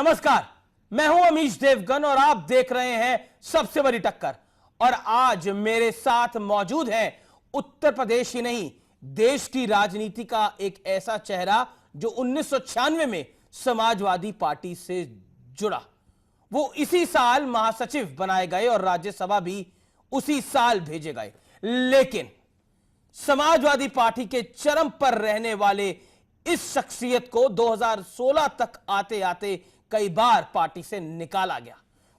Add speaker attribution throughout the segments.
Speaker 1: नमस्कार, मैं हूं अमीश देवगन और आप देख रहे हैं सबसे बड़ी टक्कर। और आज मेरे साथ मौजूद है उत्तर प्रदेश ही नहीं, देश की राजनीति का एक ऐसा चेहरा जो 1996 में समाजवादी पार्टी से जुड़ा। वो इसी साल महासचिव बनाए गए और राज्यसभा भी उसी साल भेजे गए। लेकिन समाजवादी पार्टी के चरम पर रहने वाले इस शख्सियत को 2016 तक आते आते कई बार पार्टी से निकाला गया।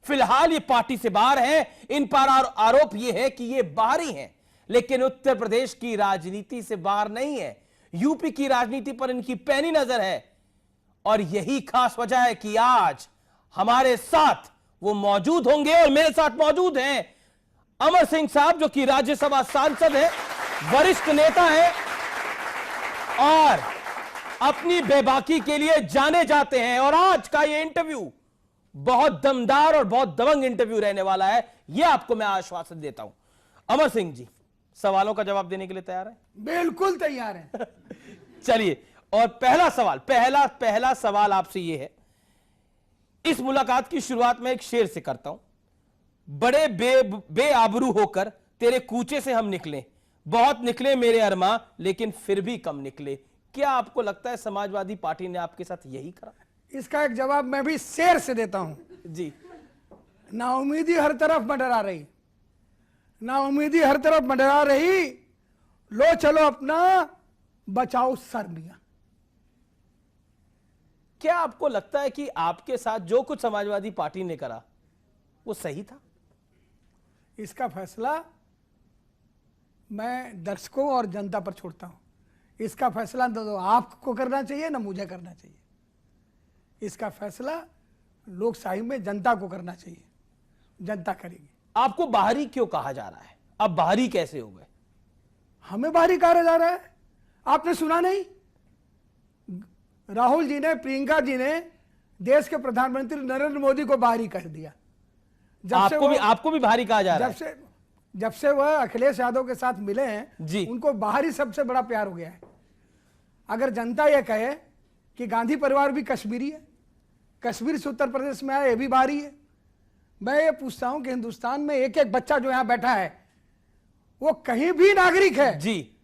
Speaker 1: फिलहाल ये पार्टी से बाहर है। इन पर आरोप ये है कि ये बाहरी हैं, लेकिन उत्तर प्रदेश की राजनीति से बाहर नहीं है। यूपी की राजनीति पर इनकी पैनी नजर है और यही खास वजह है कि आज हमारे साथ वो मौजूद होंगे। और मेरे साथ मौजूद हैं अमर सिंह साहब, जो कि राज्यसभा सांसद है, वरिष्ठ नेता है और अपनी बेबाकी के लिए जाने जाते हैं। और आज का ये इंटरव्यू बहुत दमदार और बहुत दबंग इंटरव्यू रहने वाला है, यह आपको मैं आश्वासन देता हूं। अमर सिंह जी, सवालों का जवाब देने के लिए तैयार है?
Speaker 2: बिल्कुल तैयार है।
Speaker 1: चलिए, और पहला सवाल आपसे यह है। इस मुलाकात की शुरुआत में एक शेर से करता हूं। बड़े बेआबरू होकर तेरे कूचे से हम निकले, बहुत निकले मेरे अरमा, लेकिन फिर भी कम निकले। क्या आपको लगता है समाजवादी पार्टी ने आपके साथ यही करा?
Speaker 2: इसका एक जवाब मैं भी शेर से देता हूं
Speaker 1: जी।
Speaker 2: नाउमीदी हर तरफ मंडरा रही, नाउमीदी हर तरफ मंडरा रही, लो चलो अपना बचाओ सर मियां।
Speaker 1: क्या आपको लगता है कि आपके साथ जो कुछ समाजवादी पार्टी ने करा वो सही था?
Speaker 2: इसका फैसला मैं दर्शकों और जनता पर छोड़ता हूं। इसका फैसला न तो आपको करना चाहिए ना मुझे करना चाहिए। इसका फैसला लोकशाही में जनता को करना चाहिए, जनता करेगी।
Speaker 1: आपको बाहरी क्यों कहा जा रहा है? अब बाहरी कैसे हो गए?
Speaker 2: हमें बाहरी कहा जा रहा है? आपने सुना नहीं? राहुल जी ने, प्रियंका जी ने देश के प्रधानमंत्री नरेंद्र मोदी को बाहरी कह दिया।
Speaker 1: आपको भी बाहरी कहा जा रहा है?
Speaker 2: जब से वह अखिलेश यादव के साथ मिले हैं
Speaker 1: जी,
Speaker 2: उनको बाहरी सबसे बड़ा प्यार हो गया है। अगर जनता यह कहे कि गांधी परिवार भी कश्मीरी है, कश्मीर से उत्तर प्रदेश में आया, ये भी बाहरी है। मैं ये पूछता हूं कि हिंदुस्तान में एक एक बच्चा जो यहां बैठा है वो कहीं भी नागरिक है जी।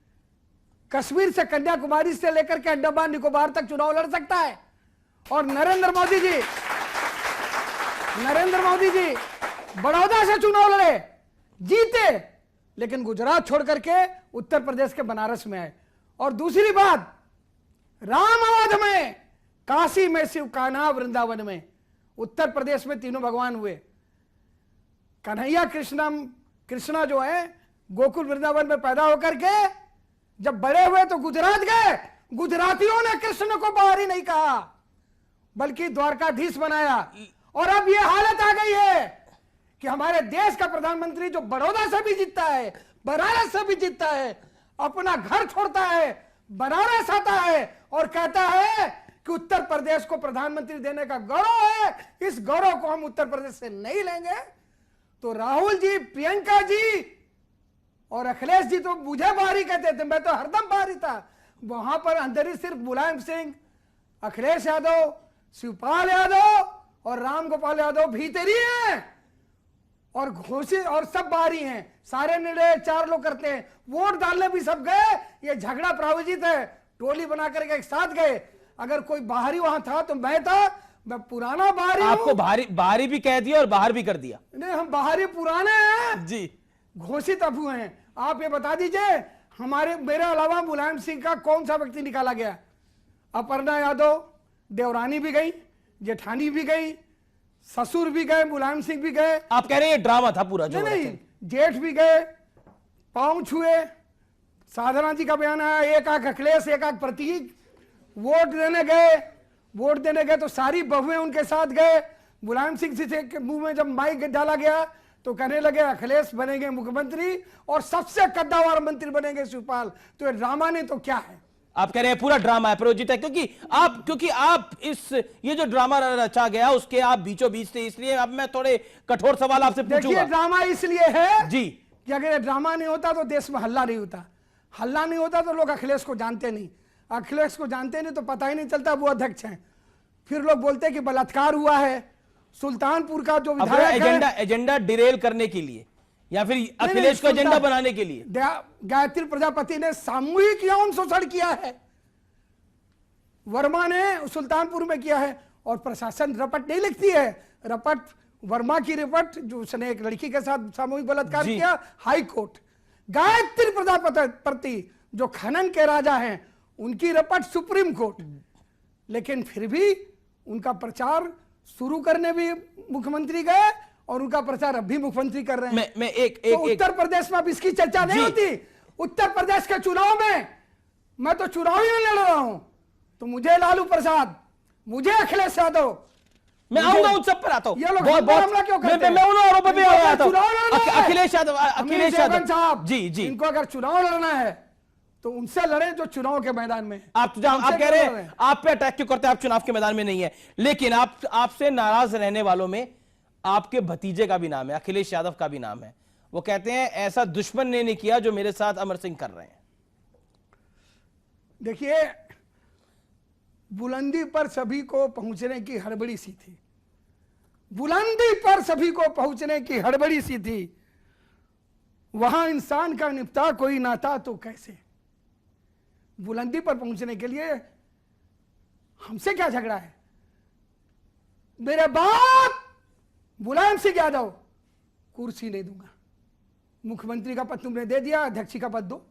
Speaker 2: कश्मीर से कन्याकुमारी से लेकर के अंडमान निकोबार तक चुनाव लड़ सकता है। और नरेंद्र मोदी जी बड़ौदा से चुनाव लड़े, जीते, लेकिन गुजरात छोड़ करके उत्तर प्रदेश के बनारस में आए। और दूसरी बात, राम अवध में, काशी में शिव, कान्हा वृंदावन में, उत्तर प्रदेश में तीनों भगवान हुए। कन्हैया कृष्णा जो है गोकुल वृंदावन में पैदा होकर के जब बड़े हुए तो गुजरात गए। गुजरातियों ने कृष्ण को बाहरी नहीं कहा बल्कि द्वारकाधीश बनाया। और अब यह हालत आ गई है कि हमारे देश का प्रधानमंत्री जो बड़ौदा से भी जीतता है, बनारस से भी जीतता है, अपना घर छोड़ता है, बनारस आता है और कहता है कि उत्तर प्रदेश को प्रधानमंत्री देने का गौरव है, इस गौरव को हम उत्तर प्रदेश से नहीं लेंगे। तो राहुल जी, प्रियंका जी और अखिलेश जी तो मुझे बाहरी कहते थे, मैं तो हरदम बाहरी था। वहां पर अंदर ही सिर्फ मुलायम सिंह, अखिलेश यादव, शिवपाल यादव और राम गोपाल यादव भीतर ही हैं और घोषित और सब बाहरी हैं। सारे निर्णय 4 लोग करते हैं। वोट डालने भी सब गए। ये झगड़ा प्रायोजित है, टोली बना करके एक साथ गए। अगर कोई बाहरी वहां था तो मैं था, मैं पुराना बाहरी।
Speaker 1: आपको बाहरी भी कह दिया और बाहर भी कर दिया?
Speaker 2: नहीं, हम बाहरी पुराने हैं
Speaker 1: जी,
Speaker 2: घोषित अफू हैं। आप ये बता दीजिए, मेरे अलावा मुलायम सिंह का कौन सा व्यक्ति निकाला गया? अपर्णा यादव, देवरानी भी गई, जेठानी भी गई, ससुर भी गए, मुलायम सिंह भी गए।
Speaker 1: आप कह रहे हैं ये ड्रामा था पूरा?
Speaker 2: नहीं, जेठ भी गए, पांव छुए। साधना जी का बयान आया, एक आंख अखिलेश, एक आंख प्रतीक। वोट देने गए तो सारी बहुएं उनके साथ गए। मुलायम सिंह से के मुंह में जब माइक डाला गया तो कहने लगे अखिलेश बनेंगे मुख्यमंत्री और सबसे कद्दावर मंत्री बनेंगे शिवपाल। तो ये ड्रामा नहीं तो क्या है?
Speaker 1: आप कह रहे हैं पूरा ड्रामा है, प्रोजित है, क्योंकि आप ये जो ड्रामा रचा गया उसके आप बीचों बीच थे। इसलिए अब मैं थोड़े कठोर सवाल आपसे पूछूंगा।
Speaker 2: देखिए, ड्रामा इसलिए है
Speaker 1: जी
Speaker 2: कि अगर ड्रामा नहीं होता तो देश में हल्ला नहीं होता, हल्ला नहीं होता तो लोग अखिलेश को जानते नहीं, अखिलेश को जानते नहीं तो पता ही नहीं चलता वो अध्यक्ष हैं। फिर लोग बोलते हैं कि बलात्कार हुआ है। सुल्तानपुर का जो विधायक है,
Speaker 1: एजेंडा डिरेल करने के लिए या फिर अखिलेश को एजेंडा बनाने के लिए
Speaker 2: गायत्री प्रजापति ने सामूहिक यौन शोषण किया है, वर्मा ने सुल्तानपुर में किया है, और प्रशासन रपट नहीं लिखती है। रपट, वर्मा की रिपोर्ट जो उसने एक लड़की के साथ सामूहिक बलात्कार किया, हाई कोर्ट। गायत्री प्रजापति जो खनन के राजा हैं, उनकी रिपोर्ट सुप्रीम कोर्ट। लेकिन फिर भी उनका प्रचार शुरू करने भी मुख्यमंत्री गए और उनका प्रचार अब भी मुख्यमंत्री कर रहे हैं। तो उत्तर प्रदेश में अब इसकी चर्चा नहीं होती। उत्तर प्रदेश के चुनाव में मैं तो चुनाव ही नहीं लड़ रहा हूं, तो मुझे लालू प्रसाद, मुझे अखिलेश यादव,
Speaker 1: मैं आऊंगा उन सब पर आता हूं।
Speaker 2: ये लोग हमला क्यों करते हैं?
Speaker 1: मैं उन आरोपों पे आता हूं। अखिलेश यादव
Speaker 2: साहब,
Speaker 1: जी
Speaker 2: इनको अगर चुनाव लड़ना है तो उनसे लड़े जो चुनाव के मैदान में।
Speaker 1: आप कह रहे हैं आप पे अटैक क्यों करते हैं? आप चुनाव के मैदान में नहीं है। लेकिन आपसे नाराज रहने वालों में आपके भतीजे का भी नाम है, अखिलेश यादव का भी नाम है। वो कहते हैं ऐसा दुश्मन ने नहीं किया जो मेरे साथ अमर सिंह कर रहे हैं।
Speaker 2: देखिए, बुलंदी पर सभी को पहुंचने की हड़बड़ी सी थी, बुलंदी पर सभी को पहुंचने की हड़बड़ी सी थी। वहां इंसान का निपटा कोई नाता तो कैसे। बुलंदी पर पहुंचने के लिए हमसे क्या झगड़ा है? मेरे बाप मुलायम सिंह यादव कुर्सी नहीं दूंगा। मुख्यमंत्री का पद तुमने दे दिया, अध्यक्ष का पद दो,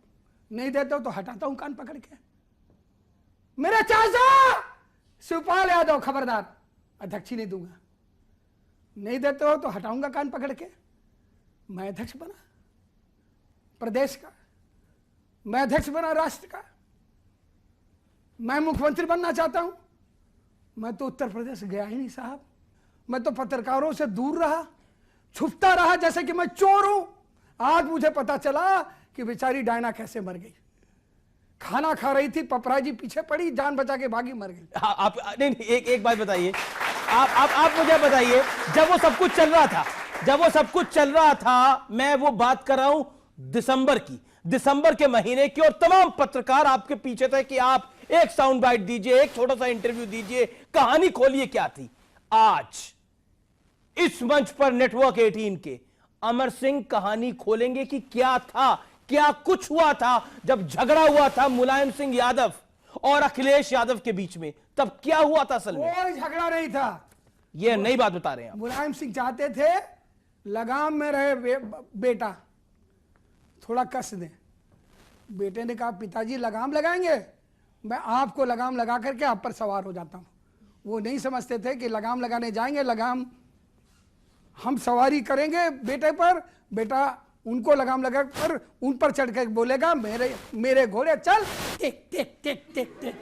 Speaker 2: नहीं देते हो तो हटाता हूं कान पकड़ के। मेरे चाचा शिवपाल यादव खबरदार, अध्यक्ष ही नहीं दूंगा, नहीं देते हो तो हटाऊंगा कान पकड़ के। मैं अध्यक्ष बना प्रदेश का, मैं अध्यक्ष बना राष्ट्र का, मैं मुख्यमंत्री बनना चाहता हूं। मैं तो उत्तर प्रदेश गया ही नहीं साहब। मैं तो पत्रकारों से दूर रहा, छुपता रहा जैसे कि मैं चोर हूं। आज मुझे पता चला कि बेचारी डायना कैसे मर गई। खाना खा रही थी, पपरा जी पीछे पड़ी, जान बचा के भागी, मर गई।
Speaker 1: आप नहीं, एक बात बताइए, आप मुझे बताइए, जब वो सब कुछ चल रहा था, मैं वो बात कर रहा हूं दिसंबर के महीने की, और तमाम पत्रकार आपके पीछे थे कि आप एक साउंड बाइट दीजिए, एक छोटा सा इंटरव्यू दीजिए, कहानी खोलिए क्या थी। आज इस मंच पर नेटवर्क 18 के अमर सिंह कहानी खोलेंगे कि क्या था, क्या कुछ हुआ था जब झगड़ा हुआ था मुलायम सिंह यादव और अखिलेश यादव के बीच में। तब क्या हुआ था असल में?
Speaker 2: कोई झगड़ा नहीं था।
Speaker 1: यह नई बात बता रहे हैं आप।
Speaker 2: मुलायम सिंह चाहते थे लगाम में रहे बेटा, थोड़ा कस दे। बेटे ने कहा पिताजी लगाम लगाएंगे, मैं आपको लगाम लगा करके आप पर सवार हो जाता हूं। वो नहीं समझते थे कि लगाम लगाने जाएंगे, लगाम हम सवारी करेंगे बेटे पर, बेटा उनको लगाम लगा कर उन पर चढ़ कर बोलेगा मेरे घोड़े चल टिक टिक टिक टिक टिक।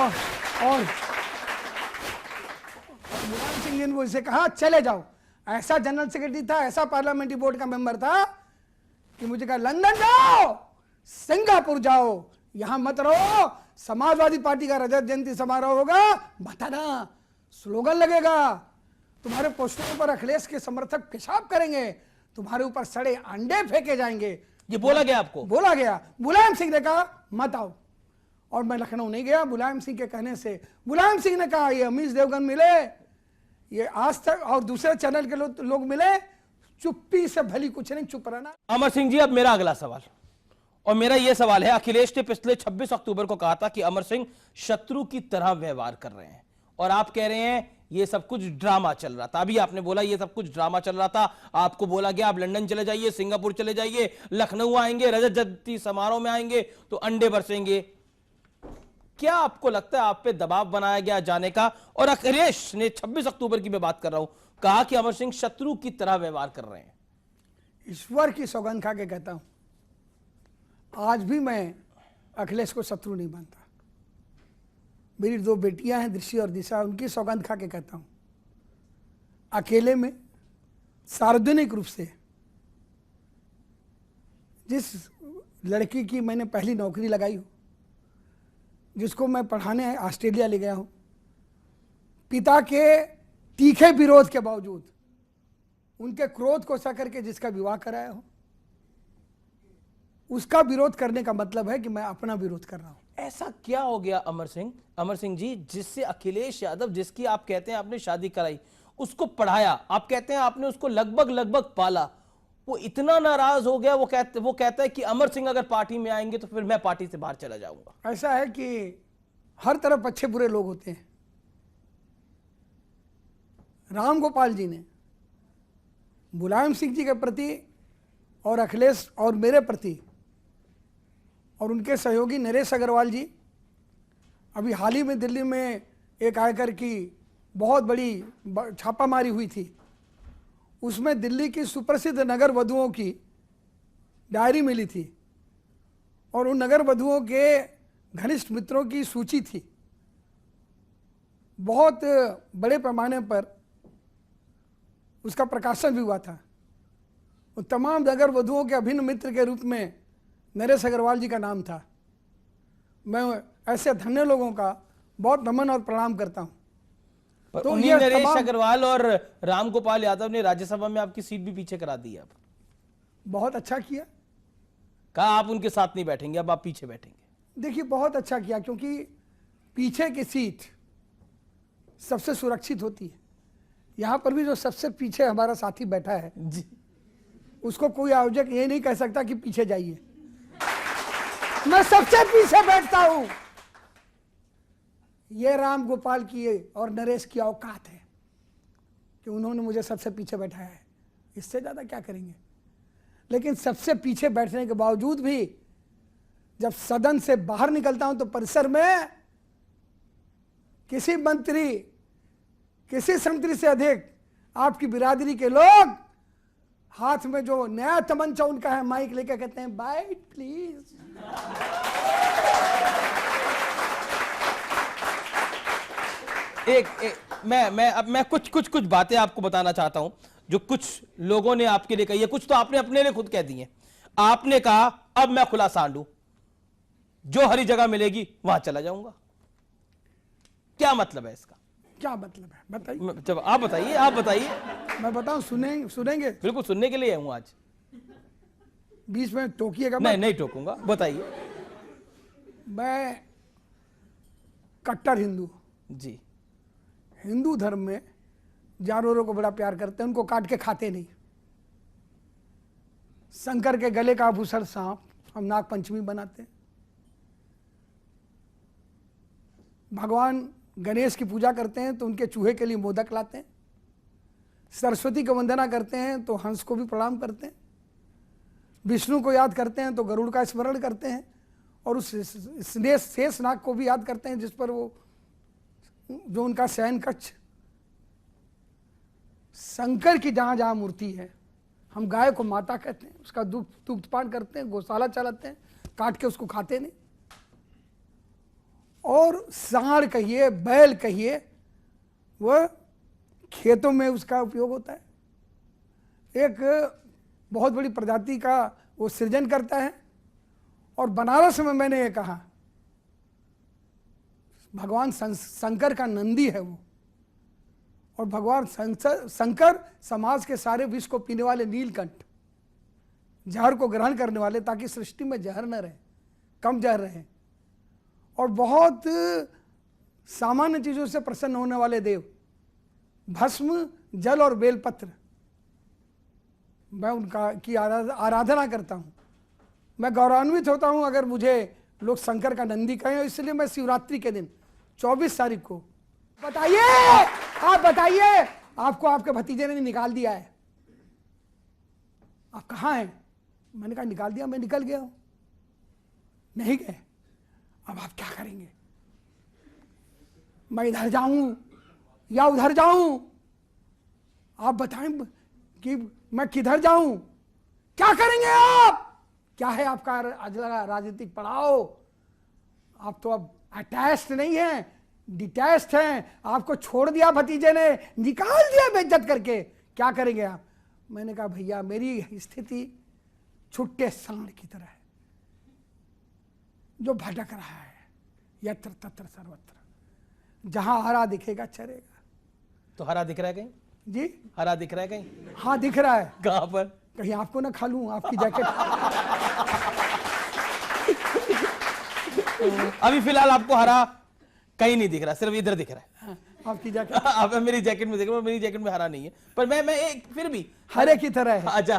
Speaker 2: और मुलायम सिंह ने मुझसे कहा चले जाओ। ऐसा जनरल सेक्रेटरी था, ऐसा पार्लियामेंट्री बोर्ड का मेंबर था कि मुझे कहा लंदन जाओ, सिंगापुर जाओ, यहां मत रहो। समाजवादी पार्टी का रजत जयंती समारोह होगा, बताना, स्लोगन लगेगा, तुम्हारे पोस्टरों पर अखिलेश के समर्थक पेशाब करेंगे, तुम्हारे ऊपर सड़े अंडे फेंके जाएंगे।
Speaker 1: ये बोला गया आपको?
Speaker 2: बोला गया। मुलायम सिंह ने कहा मत आओ, और मैं लखनऊ नहीं गया। मुलायम सिंह के कहने से मुलायम सिंह ने कहा ये अमीश देवगन मिले, ये आज तक और दूसरे चैनल के लोग मिले, चुप्पी से भली कुछ नहीं, चुप रहना।
Speaker 1: अमर सिंह जी, अब मेरा अगला सवाल, और मेरा यह सवाल है, अखिलेश ने पिछले 26 अक्टूबर को कहा था कि अमर सिंह शत्रु की तरह व्यवहार कर रहे हैं, और आप कह रहे हैं ये सब कुछ ड्रामा चल रहा था। अभी आपने बोला ये सब कुछ ड्रामा चल रहा था, आपको बोला गया आप लंदन चले जाइए, सिंगापुर चले जाइए, लखनऊ आएंगे, रजत जयंती समारोह में आएंगे तो अंडे बरसेंगे। क्या आपको लगता है आप पे दबाव बनाया गया जाने का? और अखिलेश ने 26 अक्टूबर की मैं बात कर रहा हूं, कहा कि अमर सिंह शत्रु की तरह व्यवहार कर रहे हैं।
Speaker 2: ईश्वर की सौगंध खा के कहता हूं, आज भी मैं अखिलेश को शत्रु नहीं मानता। मेरी 2 बेटियां हैं, दृष्टि और दिशा, उनकी सौगंध खा के कहता हूं, अकेले में सार्वजनिक रूप से जिस लड़की की मैंने पहली नौकरी लगाई हो, जिसको मैं पढ़ाने ऑस्ट्रेलिया ले गया हूं, पिता के तीखे विरोध के बावजूद, उनके क्रोध को सह करके जिसका विवाह कराया हो, उसका विरोध करने का मतलब है कि मैं अपना विरोध कर रहा हूं।
Speaker 1: ऐसा क्या हो गया अमर सिंह जी, जिससे अखिलेश यादव, जिसकी आप कहते हैं आपने शादी कराई, उसको पढ़ाया, आप कहते हैं आपने उसको लगभग पाला, वो इतना नाराज हो गया, वो कहता है कि अमर सिंह अगर पार्टी में आएंगे तो फिर मैं पार्टी से बाहर चला जाऊंगा।
Speaker 2: ऐसा है कि हर तरफ अच्छे बुरे लोग होते हैं। राम गोपाल जी ने मुलायम सिंह जी के प्रति और अखिलेश और मेरे प्रति और उनके सहयोगी नरेश अग्रवाल जी, अभी हाल ही में दिल्ली में एक आयकर की बहुत बड़ी छापामारी हुई थी, उसमें दिल्ली की सुप्रसिद्ध नगर वधुओं की डायरी मिली थी और उन नगर वधुओं के घनिष्ठ मित्रों की सूची थी। बहुत बड़े पैमाने पर उसका प्रकाशन भी हुआ था। उन तमाम नगर वधुओं के अभिन्न मित्र के रूप में नरेश अग्रवाल जी का नाम था। मैं ऐसे धन्य लोगों का बहुत नमन और प्रणाम करता हूं।
Speaker 1: तो उन्हीं नरेश अग्रवाल और रामगोपाल यादव ने राज्यसभा में आपकी सीट भी पीछे करा दी। अब
Speaker 2: बहुत अच्छा किया,
Speaker 1: कहा आप उनके साथ नहीं बैठेंगे, अब आप पीछे बैठेंगे।
Speaker 2: देखिए बहुत अच्छा किया, क्योंकि पीछे की सीट सबसे सुरक्षित होती है। यहां पर भी जो सबसे पीछे हमारा साथी बैठा है
Speaker 1: जी,
Speaker 2: उसको कोई आयोजक ये नहीं कह सकता कि पीछे जाइए। मैं सबसे पीछे बैठता हूं। ये राम गोपाल की और नरेश की औकात है कि उन्होंने मुझे सबसे पीछे बैठाया है, इससे ज्यादा क्या करेंगे। लेकिन सबसे पीछे बैठने के बावजूद भी जब सदन से बाहर निकलता हूं तो परिसर में किसी मंत्री, किसी संतरी से अधिक आपकी बिरादरी के लोग हाथ में जो नया तमंचा उनका है माइक लेकर कहते हैं बाइट प्लीज।
Speaker 1: मैं कुछ बातें आपको बताना चाहता हूं जो कुछ लोगों ने आपके लिए कही है, कुछ तो आपने अपने लिए खुद कह दी है। आपने कहा अब मैं खुला सांडू, जो हरी जगह मिलेगी वहां चला जाऊंगा। क्या मतलब है इसका?
Speaker 2: क्या मतलब है बताइए।
Speaker 1: जब आप बताइए।
Speaker 2: मैं बताऊं, सुनेंगे?
Speaker 1: बिल्कुल सुनने के लिए हूं आज।
Speaker 2: 20 मिनट टोकिएगा?
Speaker 1: नहीं टोकूंगा, बताइए।
Speaker 2: मैं कट्टर हिंदू।
Speaker 1: जी।
Speaker 2: हिंदू धर्म में जानवरों को बड़ा प्यार करते हैं, उनको काट के खाते नहीं। शंकर के गले का आभूषण सांप हम नाग पंचमी बनाते हैं। भगवान गणेश की पूजा करते हैं तो उनके चूहे के लिए मोदक लाते हैं। सरस्वती को वंदना करते हैं तो हंस को भी प्रणाम करते हैं। विष्णु को याद करते हैं तो गरुड़ का स्मरण करते हैं। और उस शेष नाग को भी याद करते हैं जिस पर वो, जो उनका शयन कक्ष। शंकर की जहां जहां मूर्ति है, हम गाय को माता कहते हैं, उसका दुग्धपान करते हैं, गौशाला चलाते हैं, काट के उसको खाते नहीं। और सांड कहिए, बैल कहिए, वह खेतों में उसका उपयोग होता है। एक बहुत बड़ी प्रजाति का वो सृजन करता है। और बनारस में मैंने ये कहा, भगवान शंकर का नंदी है वो। और भगवान शंकर समाज के सारे विष को पीने वाले नीलकंठ, जहर को ग्रहण करने वाले, ताकि सृष्टि में जहर न रहे, कम जहर रहे। और बहुत सामान्य चीजों से प्रसन्न होने वाले देव, भस्म, जल और बेलपत्र, मैं उनका की आराधना करता हूं। मैं गौरवान्वित होता हूं अगर मुझे लोग शंकर का नंदी कहें। इसलिए मैं शिवरात्रि के दिन 24 तारीख को, आप बताइए, आपको आपके भतीजे ने निकाल दिया है, आप कहां हैं? मैंने कहा निकाल दिया, मैं निकल गया हूं। नहीं गए, अब आप क्या करेंगे? मैं इधर जाऊं या उधर जाऊं? आप बताएं कि मैं किधर जाऊं? क्या करेंगे आप? क्या है आपका राजनीतिक पड़ाव? आप तो अब अटैच्ड नहीं हैं, डिटैच्ड हैं। आपको छोड़ दिया भतीजे ने, निकाल दिया बेइज्जत करके। क्या करेंगे आप? मैंने कहा भैया मेरी स्थिति छुट्टे सांड की तरह है जो भटक रहा है यत्र तत्र सर्वत्र। जहां हरा दिखेगा चरेगा।
Speaker 1: तो हरा दिख रहा है कहीं?
Speaker 2: जी
Speaker 1: हरा दिख रहा है कहीं?
Speaker 2: हाँ दिख रहा है।
Speaker 1: कहां पर?
Speaker 2: कहीं आपको ना खा लूं आपकी जैकेट।
Speaker 1: अभी फिलहाल आपको हरा कहीं नहीं दिख रहा, सिर्फ इधर दिख रहा है।
Speaker 2: हाँ, आपकी जैकेट
Speaker 1: आप मेरी जैकेट में देख रहे हो, मेरी जैकेट में हरा नहीं है, पर मैं एक फिर भी
Speaker 2: हरे की तरह है।
Speaker 1: अच्छा,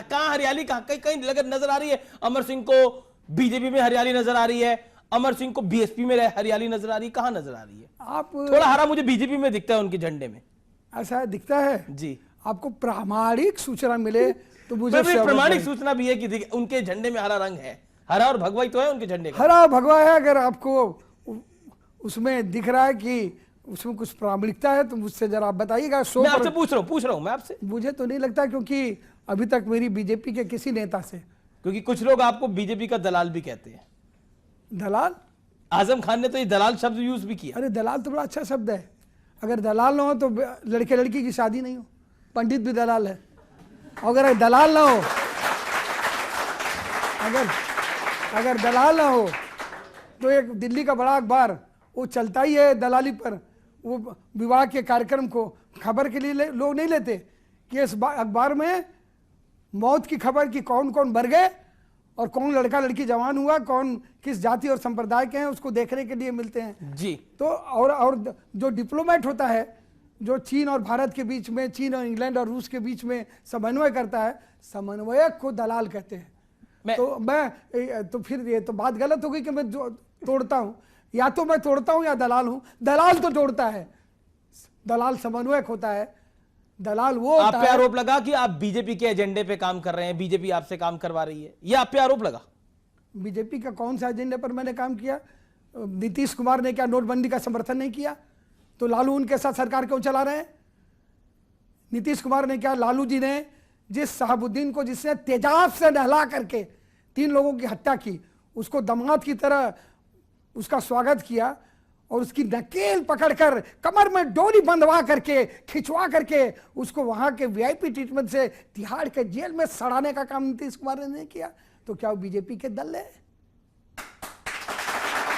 Speaker 1: कहाँ हरियाली, कहाँ कहीं कहीं नजर आ रही है? अमर सिंह को बीजेपी में हरियाली नजर आ रही है, अमर सिंह को बीएसपी में हरियाली नजर आ रही है, कहाँ नजर आ रही है?
Speaker 2: आप
Speaker 1: थोड़ा हरा मुझे बीजेपी में दिखता है उनके झंडे में।
Speaker 2: ऐसा दिखता है
Speaker 1: जी,
Speaker 2: आपको प्रामाणिक सूचना मिले तो मुझे
Speaker 1: प्रमाणिक सूचना भी है कि उनके झंडे में हरा रंग है, हरा और भगवाई तो है उनके झंडे का।
Speaker 2: हरा भगवा है। अगर आपको उसमें दिख रहा है कि उसमें कुछ प्रामाणिकता है तो मुझसे जरा आप बताइएगा।
Speaker 1: मैं आपसे पूछ रहा हूँ मैं आपसे।
Speaker 2: मुझे तो नहीं लगता, क्योंकि अभी तक मेरी बीजेपी के किसी नेता से,
Speaker 1: क्योंकि कुछ लोग आपको बीजेपी का दलाल भी कहते हैं।
Speaker 2: दलाल?
Speaker 1: आजम खान ने तो ये दलाल शब्द यूज भी किया।
Speaker 2: अरे दलाल तो बड़ा अच्छा शब्द है। अगर दलाल ना हो तो लड़के लड़की की शादी नहीं हो। पंडित भी दलाल है। अगर दलाल ना हो, अगर दलाल ना हो तो एक दिल्ली का बड़ा अखबार वो चलता ही है दलाली पर। वो विवाह के कार्यक्रम को खबर के लिए लोग नहीं लेते कि इस अखबार में मौत की खबर कि कौन कौन मर गए और कौन लड़का लड़की जवान हुआ, कौन किस जाति और संप्रदाय के हैं, उसको देखने के लिए मिलते हैं
Speaker 1: जी।
Speaker 2: तो और जो डिप्लोमेट होता है, जो चीन और भारत के बीच में, चीन और इंग्लैंड और रूस के बीच में समन्वय करता है, समन्वयक को दलाल कहते हैं। तो फिर ये तो बात गलत हो गई कि मैं जो तोड़ता हूं, या तो मैं तोड़ता हूं या दलाल हूं। दलाल तो तोड़ता है, दलाल समन्वयक होता है। दलाल वो
Speaker 1: आप पे आरोप लगा कि आप बीजेपी के एजेंडे पे काम कर रहे हैं, बीजेपी आपसे काम करवा रही है, ये आप पे आरोप लगा?
Speaker 2: बीजेपी का कौन सा एजेंडे पर मैंने काम किया? नीतीश कुमार ने क्या नोटबंदी का समर्थन नहीं किया? तो लालू उनके साथ सरकार क्यों चला रहे हैं? नीतीश कुमार ने क्या, लालू जी ने जिस शहाबुद्दीन को, जिसने तेजाब से नहला करके 3 लोगों की हत्या की, उसको दामाद की तरह उसका स्वागत किया और उसकी नकेल पकड़कर कमर में डोरी बंधवा करके खिंचवा करके उसको वहां के वीआईपी ट्रीटमेंट से तिहाड़ के जेल में सड़ाने का काम नीतीश कुमार ने नहीं किया। तो क्या वो बीजेपी के दल है?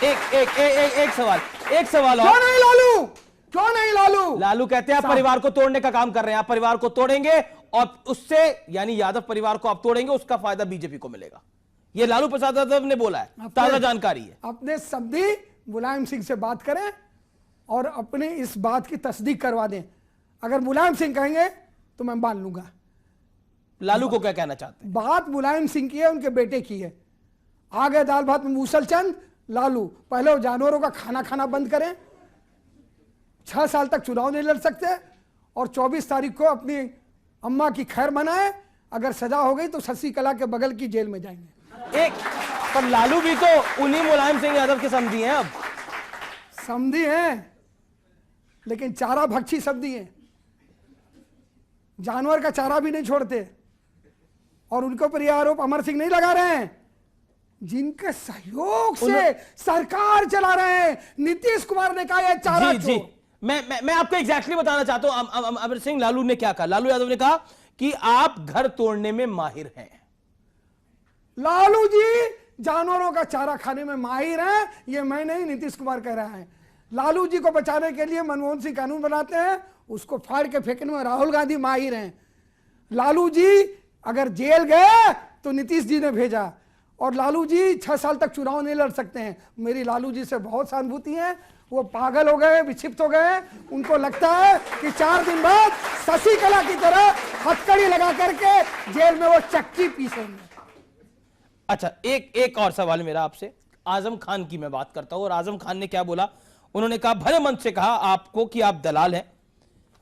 Speaker 1: एक सवाल
Speaker 2: क्यों नहीं लालू? क्यों नहीं लालू?
Speaker 1: लालू कहते हैं आप परिवार को तोड़ने का काम कर रहे हैं, आप परिवार को तोड़ेंगे और उससे, यानी यादव परिवार को आप तोड़ेंगे, उसका फायदा बीजेपी को मिलेगा। ये लालू प्रसाद यादव ने बोला है, ताजा जानकारी है।
Speaker 2: अपने सब्दी मुलायम सिंह से बात करें और अपने इस बात की तस्दीक करवा दें। अगर मुलायम सिंह कहेंगे तो मैं मान लूंगा।
Speaker 1: लालू को क्या कहना चाहते हैं?
Speaker 2: बात मुलायम सिंह की है, उनके बेटे की है। आ गए दाल भात में मूसल चंद लालू। पहले वो जानवरों का खाना खाना बंद करें, 6 साल तक चुनाव नहीं लड़ सकते और 24 तारीख को अपनी अम्मा की खैर मनाए। अगर सजा हो गई तो शशिकला के बगल की जेल में जाएंगे।
Speaker 1: पर लालू भी तो उन्हीं मुलायम सिंह यादव के समधी हैं। अब
Speaker 2: समधी हैं, लेकिन चारा भक्षी समधी हैं। जानवर का चारा भी नहीं छोड़ते। और उनके ऊपर यह आरोप अमर सिंह नहीं लगा रहे हैं, जिनके सहयोग से सरकार चला रहे हैं। नीतीश कुमार ने कहा यह चारा
Speaker 1: जी। मैं आपको एग्जैक्टली बताना चाहता हूं अमर सिंह लालू ने क्या कहा। लालू यादव ने कहा कि आप घर तोड़ने में माहिर हैं।
Speaker 2: लालू जी जानवरों का चारा खाने में माहिर हैं, ये मैं नहीं, नीतीश कुमार कह रहा है। लालू जी को बचाने के लिए मनमोहन सिंह कानून बनाते हैं, उसको फाड़ के फेंकने में राहुल गांधी माहिर हैं। लालू जी अगर जेल गए तो नीतीश जी ने भेजा, और लालू जी 6 साल तक चुनाव नहीं लड़ सकते हैं। मेरी लालू जी से बहुत सहानुभूति है। वो पागल हो गए, विक्षिप्त हो गए। उनको लगता है कि 4 दिन बाद शशिकला की तरह हथकड़ी लगा करके जेल में वो चक्की पीसेंगे।
Speaker 1: अच्छा, एक और सवाल मेरा आपसे। आजम खान की मैं बात करता हूं, और आजम खान ने क्या बोला? उन्होंने कहा, भरे मन से कहा आपको कि आप दलाल हैं।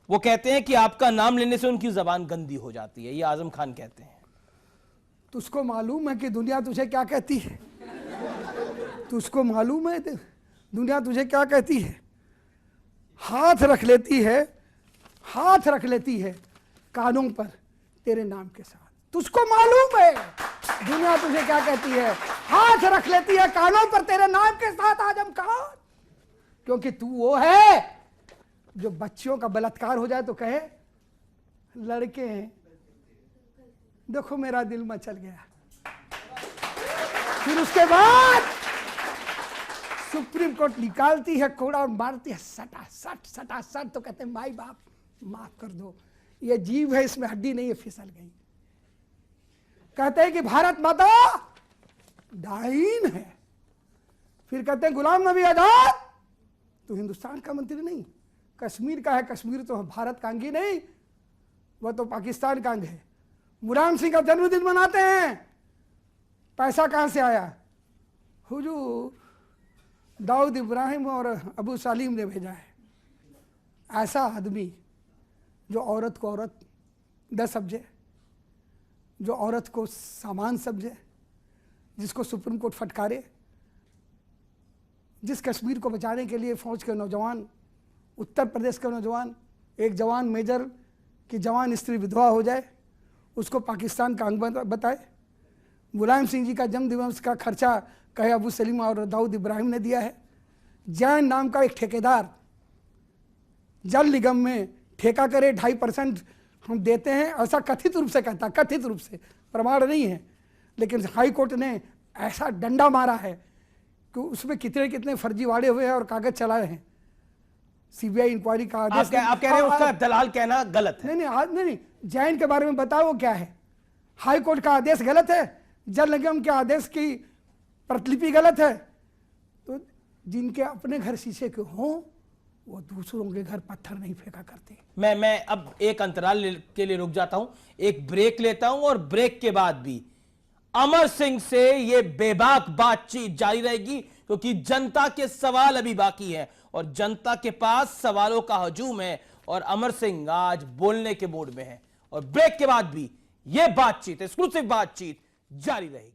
Speaker 1: वो कहते हैं कि आपका नाम लेने से उनकी जबान गंदी हो जाती है, ये आजम खान कहते हैं।
Speaker 2: तुझको मालूम है कि दुनिया तुझे क्या कहती है? तुझको मालूम है दुनिया तुझे क्या कहती है? हाथ रख लेती है, हाथ रख लेती है कानों पर तेरे नाम के साथ। तुझको मालूम है दुनिया तुझे क्या कहती है? हाथ रख लेती है कानों पर तेरे नाम के साथ आजम खान। क्योंकि तू वो है जो बच्चियों का बलात्कार हो जाए तो कहे लड़के हैं, देखो मेरा दिल मचल गया। फिर उसके बाद सुप्रीम कोर्ट निकालती है कोड़ा और मारती है सटा सट, तो कहते हैं माई बाप माफ कर दो, ये जीव है, इसमें हड्डी नहीं है, फिसल गई। कहते हैं कि भारत माता डाइन है, फिर कहते हैं गुलाम नबी आजाद तो हिंदुस्तान का मंत्री नहीं, कश्मीर का है, कश्मीर तो भारत का अंग ही नहीं, वह तो पाकिस्तान का अंग है। मुलायम सिंह का जन्मदिन मनाते हैं, पैसा कहां से आया? हुजूर दाऊद इब्राहिम और अबू सालिम ने भेजा है। ऐसा आदमी जो औरत को औरत न समझे, जो औरत को सामान समझे, जिसको सुप्रीम कोर्ट फटकारे, जिस कश्मीर को बचाने के लिए फौज के नौजवान, उत्तर प्रदेश के नौजवान, एक जवान मेजर की जवान स्त्री विधवा हो जाए, उसको पाकिस्तान का अंग बताए। मुलायम सिंह जी का जन्मदिवस का खर्चा कहे अबू सलीम और दाऊद इब्राहिम ने दिया है। जैन नाम का एक ठेकेदार जल निगम में ठेका करे 2.5% हम देते हैं, ऐसा कथित रूप से कहता, कथित रूप से, प्रमाण नहीं है, लेकिन हाई कोर्ट ने ऐसा डंडा मारा है कि उसमें कितने कितने फर्जीवाड़े हुए हैं और कागज चलाए हैं। सीबीआई इंक्वायरी का आदेश,
Speaker 1: आप कह रहे हैं उसका दलाल कहना गलत है?
Speaker 2: नहीं, जैन के बारे में बताओ वो क्या है। हाई कोर्ट का आदेश गलत है, जल निगम के आदेश की प्रतिलिपि गलत है। तो जिनके अपने घर शीशे के हों वो दूसरों के घर पत्थर नहीं फेंका करते।
Speaker 1: मैं अब एक अंतराल के लिए रुक जाता हूं, एक ब्रेक लेता हूं, और ब्रेक के बाद भी अमर सिंह से ये बेबाक बातचीत जारी रहेगी, क्योंकि जनता के सवाल अभी बाकी है और जनता के पास सवालों का हजूम है, और अमर सिंह आज बोलने के मूड में है। और ब्रेक के बाद भी ये बातचीत, एक्सक्लूसिव बातचीत जारी रहेगी।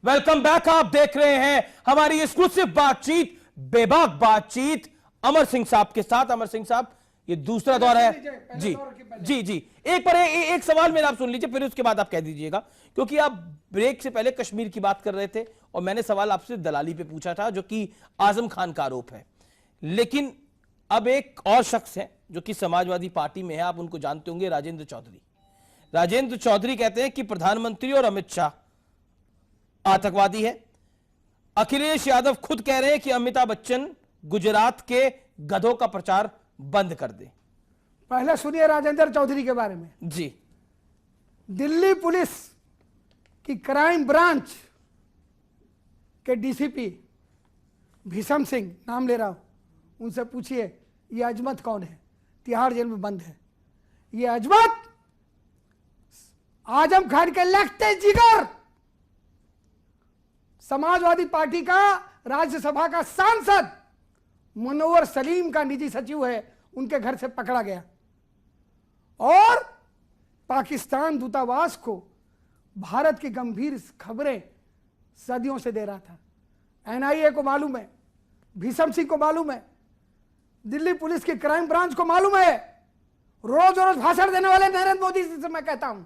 Speaker 1: Welcome back. आप देख रहे हैं हमारी एक्सक्लूसिव बातचीत, बेबाक बातचीत अमर सिंह साहब के साथ। अमर सिंह साहब, ये दूसरा दौर है जी जी जी। एक सवाल मेरा आप सुन लीजिए, फिर उसके बाद आप कह दीजिएगा, क्योंकि आप ब्रेक से पहले कश्मीर की बात कर रहे थे और मैंने सवाल आपसे दलाली पे पूछा था, जो कि आजम खान का आरोप है। लेकिन अब एक और शख्स है जो कि समाजवादी पार्टी में है, आप उनको जानते होंगे, राजेंद्र चौधरी। राजेंद्र चौधरी कहते हैं कि प्रधानमंत्री और अमित शाह आतंकवादी है। अखिलेश यादव खुद कह रहे हैं कि अमिताभ बच्चन गुजरात के गधों का प्रचार बंद कर दे।
Speaker 2: पहले सुनिए राजेंद्र चौधरी के बारे में
Speaker 1: जी।
Speaker 2: दिल्ली पुलिस की क्राइम ब्रांच के डीसीपी भीषम सिंह, नाम ले रहा हूं, उनसे पूछिए ये अजमत कौन है, तिहाड़ जेल में बंद है। ये अजमत आजम खान के लगते जिगर, समाजवादी पार्टी का राज्यसभा का सांसद मुनव्वर सलीम का निजी सचिव है, उनके घर से पकड़ा गया और पाकिस्तान दूतावास को भारत की गंभीर खबरें सदियों से दे रहा था। एनआईए को मालूम है, भीषम सिंह को मालूम है, दिल्ली पुलिस की क्राइम ब्रांच को मालूम है। रोज रोज भाषण देने वाले नरेंद्र मोदी से मैं कहता हूं,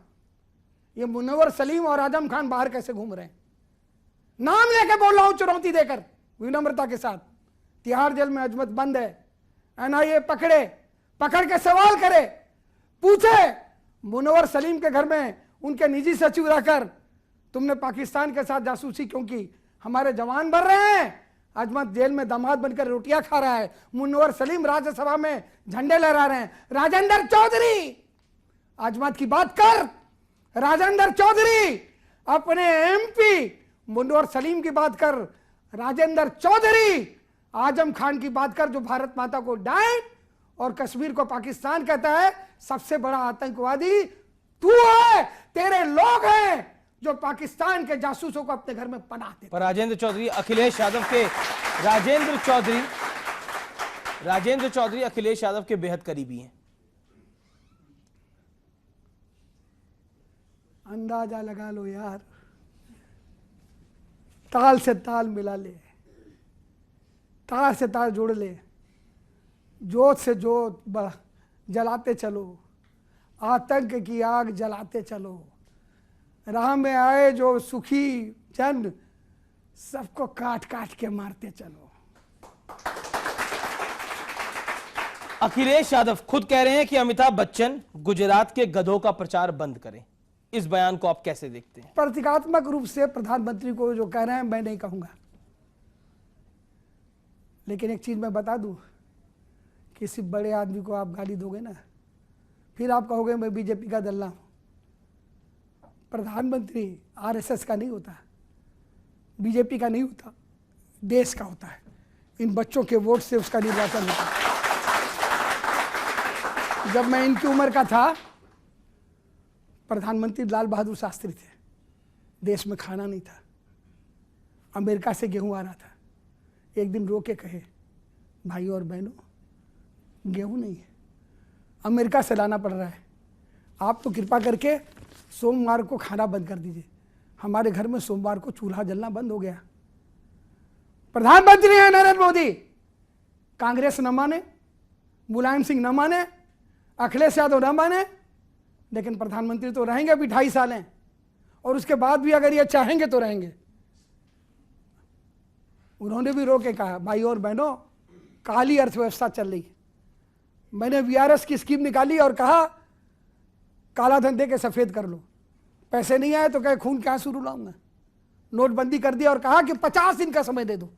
Speaker 2: ये मुनव्वर सलीम और आजम खान बाहर कैसे घूम रहे हैं। नाम लेके बोल रहा हूं, चुनौती देकर, विनम्रता के साथ। तिहाड़ जेल में अजमत बंद है, एनआईए पकड़ के सवाल करे, पूछे मुनव्वर सलीम के घर में उनके निजी सचिव रहकर तुमने पाकिस्तान के साथ जासूसी क्यों की? हमारे जवान मर रहे हैं, अजमत जेल में दामाद बनकर रोटियां खा रहा है, मुनव्वर सलीम राज्यसभा में झंडे लहरा रहे हैं। राजेंद्र चौधरी अजमत की बात कर, राजेंद्र चौधरी अपने एमपी मुनव्वर सलीम की बात कर, राजेंद्र चौधरी आजम खान की बात कर, जो भारत माता को डांट और कश्मीर को पाकिस्तान कहता है। सबसे बड़ा आतंकवादी तू है, तेरे लोग हैं जो पाकिस्तान के जासूसों को अपने घर में पनाह देते।
Speaker 1: पर राजेंद्र चौधरी अखिलेश यादव के राजेंद्र चौधरी अखिलेश यादव के बेहद करीबी हैं।
Speaker 2: अंदाजा लगा लो यार, ताल से ताल मिला ले, तार से तार जोड़ ले, जोत से जोत जलाते चलो, आतंक की आग जलाते चलो। राह में आए जो सुखी जन, सबको काट काट के मारते चलो।
Speaker 1: अखिलेश यादव खुद कह रहे हैं कि अमिताभ बच्चन गुजरात के गधों का प्रचार बंद करें। इस बयान को आप कैसे देखते हैं?
Speaker 2: प्रतीकात्मक रूप से प्रधानमंत्री को जो कह रहे हैं मैं नहीं कहूंगा, लेकिन एक चीज मैं बता दूं, किसी बड़े आदमी को आप गाली दोगे ना, फिर आप कहोगे मैं बीजेपी का दल्ला हूं। प्रधानमंत्री आरएसएस का नहीं होता, बीजेपी का नहीं होता, देश का होता है। इन बच्चों के वोट से उसका निर्वाचन होता है। जब मैं इनकी उम्र का था, प्रधानमंत्री लाल बहादुर शास्त्री थे, देश में खाना नहीं था, अमेरिका से गेहूं आ रहा था। एक दिन रो के कहे, भाई और बहनों गेहूं नहीं है, अमेरिका से लाना पड़ रहा है, आप तो कृपा करके सोमवार को खाना बंद कर दीजिए। हमारे घर में सोमवार को चूल्हा जलना बंद हो गया। प्रधानमंत्री है नरेंद्र मोदी, कांग्रेस न माने, मुलायम सिंह न माने, अखिलेश यादव न माने, लेकिन प्रधानमंत्री तो रहेंगे अभी 2.5 साल हैं, और उसके बाद भी अगर ये चाहेंगे तो रहेंगे। उन्होंने भी रो के कहा, भाई और बहनों काली अर्थव्यवस्था चल रही है। मैंने वीआरएस की स्कीम निकाली और कहा काला धन दे के सफेद कर लो, पैसे नहीं आए तो कहे खून के आंसू रुलाऊंगा। नोटबंदी कर दिया और कहा कि 50 दिन का समय दे दो,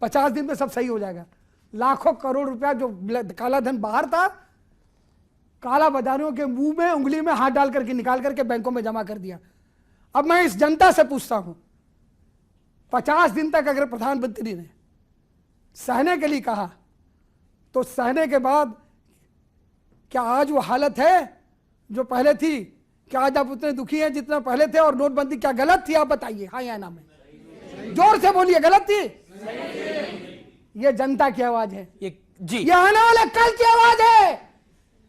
Speaker 2: 50 दिन में सब सही हो जाएगा। लाखों करोड़ रुपया जो काला धन बाहर था, काला बाजारियों के मुंह में उंगली में हाथ डाल करके निकाल करके बैंकों में जमा कर दिया। अब मैं इस जनता से पूछता हूं, 50 दिन तक अगर प्रधानमंत्री ने सहने के लिए कहा, तो सहने के बाद क्या आज वो हालत है जो पहले थी? क्या आज आप उतने दुखी हैं जितना पहले थे? और नोटबंदी क्या गलत थी? आप बताइए, हाँ या ना में जोर से बोलिए, गलत थी? ये जनता की आवाज है,
Speaker 1: ये
Speaker 2: आने वाले कल की आवाज है।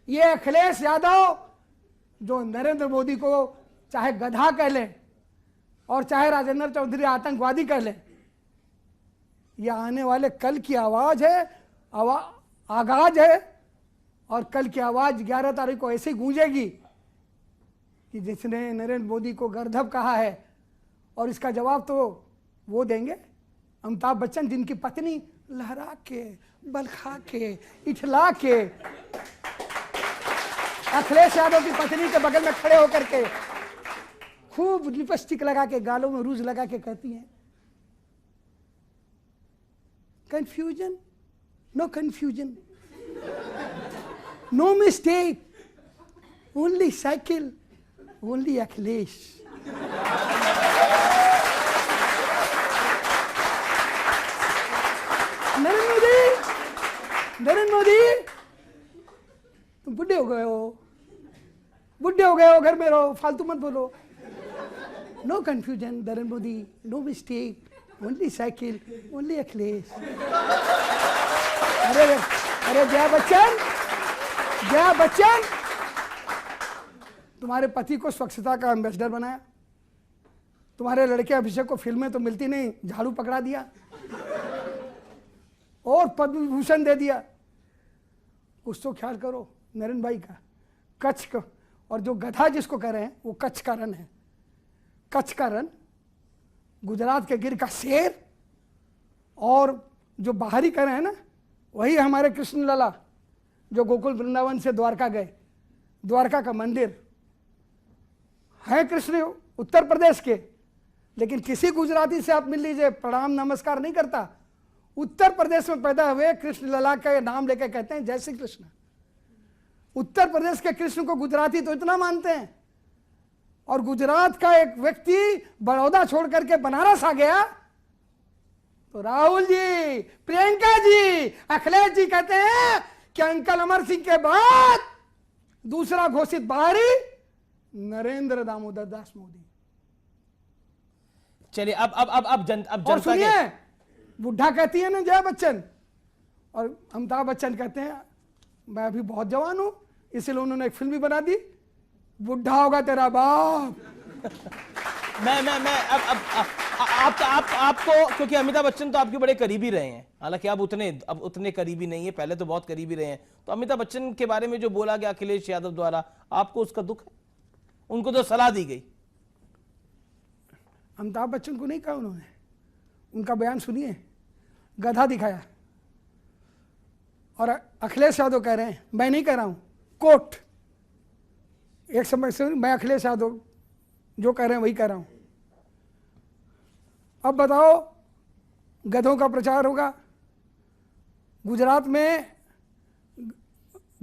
Speaker 2: ये अखिलेश यादव जो नरेंद्र मोदी को चाहे गधा कह ले और चाहे राजेंद्र चौधरी आतंकवादी कह ले, ये आने वाले कल की आवाज है, आगाज है। और कल की आवाज 11 तारीख को ऐसे गूंजेगी कि जिसने नरेंद्र मोदी को गर्दभ कहा है, और इसका जवाब तो वो देंगे अमिताभ बच्चन, जिनकी पत्नी लहरा के, बलखा के, इठला के, अखिलेश यादव की पत्नी के बगल में खड़े होकर के खूब लिपस्टिक लगा के, गालों में रूज लगा के कहती हैं, confusion, no confusion, no mistake, only cycle, only Akhilesh. Narendra Modi तुम बुढ़े हो गए हो, घर में रहो, फालतू मत बोलो। No confusion Narendra Modi, no mistake, only cycle, only Akhilesh. अरे जया बच्चन, तुम्हारे पति को स्वच्छता का एम्बेसडर बनाया, तुम्हारे लड़के अभिषेक को फिल्में तो मिलती नहीं, झाड़ू पकड़ा दिया और पद्म विभूषण दे दिया। कुछ तो ख्याल करो नरेंद्र भाई का। कच्छ का, और जो गधा जिसको कह रहे हैं वो कच्छ का रण है। कच्छ का रण, गुजरात के गिर का शेर, और जो बाहरी कह रहे हैं ना, वही हमारे कृष्ण लला जो गोकुल वृंदावन से द्वारका गए। द्वारका का मंदिर है कृष्ण उत्तर प्रदेश के, लेकिन किसी गुजराती से आप मिल लीजिए, प्रणाम नमस्कार नहीं करता। उत्तर प्रदेश में पैदा हुए कृष्ण लला का नाम लेकर कहते हैं जय श्री कृष्ण। उत्तर प्रदेश के कृष्ण को गुजराती तो इतना मानते हैं, और गुजरात का एक व्यक्ति बड़ौदा छोड़ करके बनारस आ गया, तो राहुल जी, प्रियंका जी, अखिलेश जी कहते हैं कि अंकल अमर सिंह के बाद दूसरा घोषित बाहरी नरेंद्र दामोदर दास मोदी।
Speaker 1: चलिए अब जनता
Speaker 2: सुनिए, बुढ़ा कहती है ना जया बच्चन, और अमिताभ बच्चन कहते हैं मैं अभी बहुत जवान हूं, इसलिए उन्होंने एक फिल्म भी बना दी, बुढ़ा होगा तेरा बाप।
Speaker 1: मैं आपको, क्योंकि अमिताभ बच्चन तो आपके बड़े करीबी रहे हैं, हालांकि अब उतने करीबी नहीं है, पहले तो बहुत करीबी रहे हैं, तो अमिताभ बच्चन के बारे में जो बोला गया अखिलेश यादव द्वारा, आपको उसका दुख है? उनको तो सलाह दी गई।
Speaker 2: अमिताभ बच्चन को नहीं कहा उन्होंने, उनका बयान सुनिए, गधा दिखाया। और अखिलेश यादव कह रहे हैं, मैं नहीं कह रहा हूं, कोट, एक समय से मैं अखिलेश यादव जो कह रहे हैं वही कह रहा हूं। अब बताओ, गधों का प्रचार होगा गुजरात में,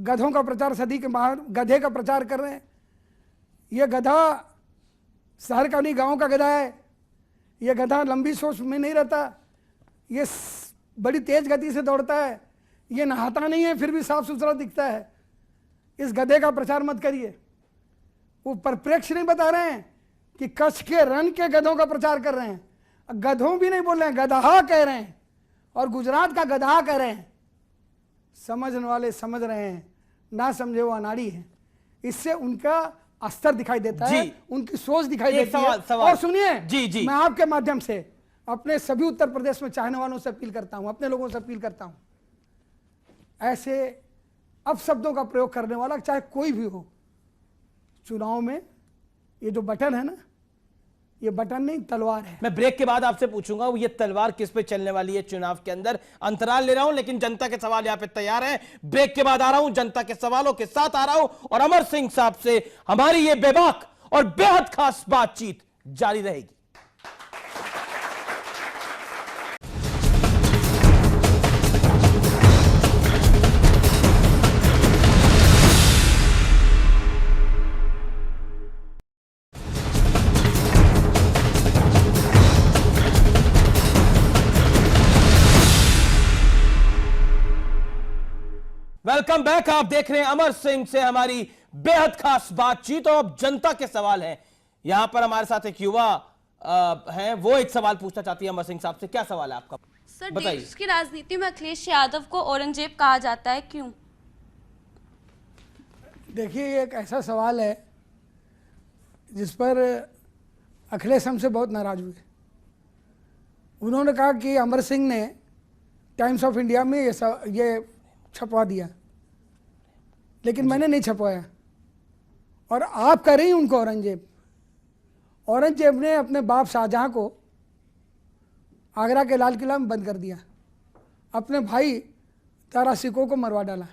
Speaker 2: गधों का प्रचार, सदी के बाहर गधे का प्रचार कर रहे हैं। यह गधा शहर का नहीं, गांव का गधा है। यह गधा लंबी सोच में नहीं रहता, ये बड़ी तेज गति से दौड़ता है। ये नहाता नहीं है फिर भी साफ सुथरा दिखता है। इस गधे का प्रचार मत करिए। वो परिप्रेक्ष्य नहीं बता रहे हैं कि कच्छ के रण के गधों का प्रचार कर रहे हैं। गधों भी नहीं बोल रहे हैं, गदहा कह रहे हैं, और गुजरात का गदहा कह रहे हैं। समझने वाले समझ रहे हैं, ना समझे वो अनाड़ी है। इससे उनका स्तर दिखाई देता है, उनकी सोच दिखाई देती है। और सुनिए,
Speaker 1: जी
Speaker 2: मैं आपके माध्यम से अपने सभी उत्तर प्रदेश में चाहने वालों से अपील करता हूं, अपने लोगों से अपील करता हूं, ऐसे अपशब्दों का प्रयोग करने वाला चाहे कोई भी हो, चुनाव में ये जो बटन है ना, ये बटन नहीं तलवार है।
Speaker 1: मैं ब्रेक के बाद आपसे पूछूंगा ये तलवार किस पे चलने वाली है चुनाव के अंदर। अंतराल ले रहा हूं, लेकिन जनता के सवाल यहां पे तैयार है। ब्रेक के बाद आ रहा हूं, जनता के सवालों के साथ आ रहा हूं, और अमर सिंह साहब से हमारी ये बेबाक और बेहद खास बातचीत जारी रहेगी। Welcome back. आप देख रहे हैं अमर सिंह से हमारी बेहद खास बातचीत, और अब जनता के सवाल हैं। यहां पर हमारे साथ एक युवा हैं, वो एक सवाल पूछना चाहती है अमर सिंह साहब से। क्या सवाल है आपका?
Speaker 3: सर, देश की राजनीति में अखिलेश यादव को औरंगजेब कहा जाता है, क्यों?
Speaker 2: देखिए, ये एक ऐसा सवाल है जिस पर अखिलेश हमसे बहुत नाराज हुए। उन्होंने कहा कि अमर सिंह ने टाइम्स ऑफ इंडिया में ये छपवा दिया, लेकिन मैंने नहीं छपवाया। और आप कह रही हैं उनको औरंगजेब। औरंगजेब ने अपने बाप शाहजहां को आगरा के लाल किला में बंद कर दिया, अपने भाई तारा सिकों को मरवा डाला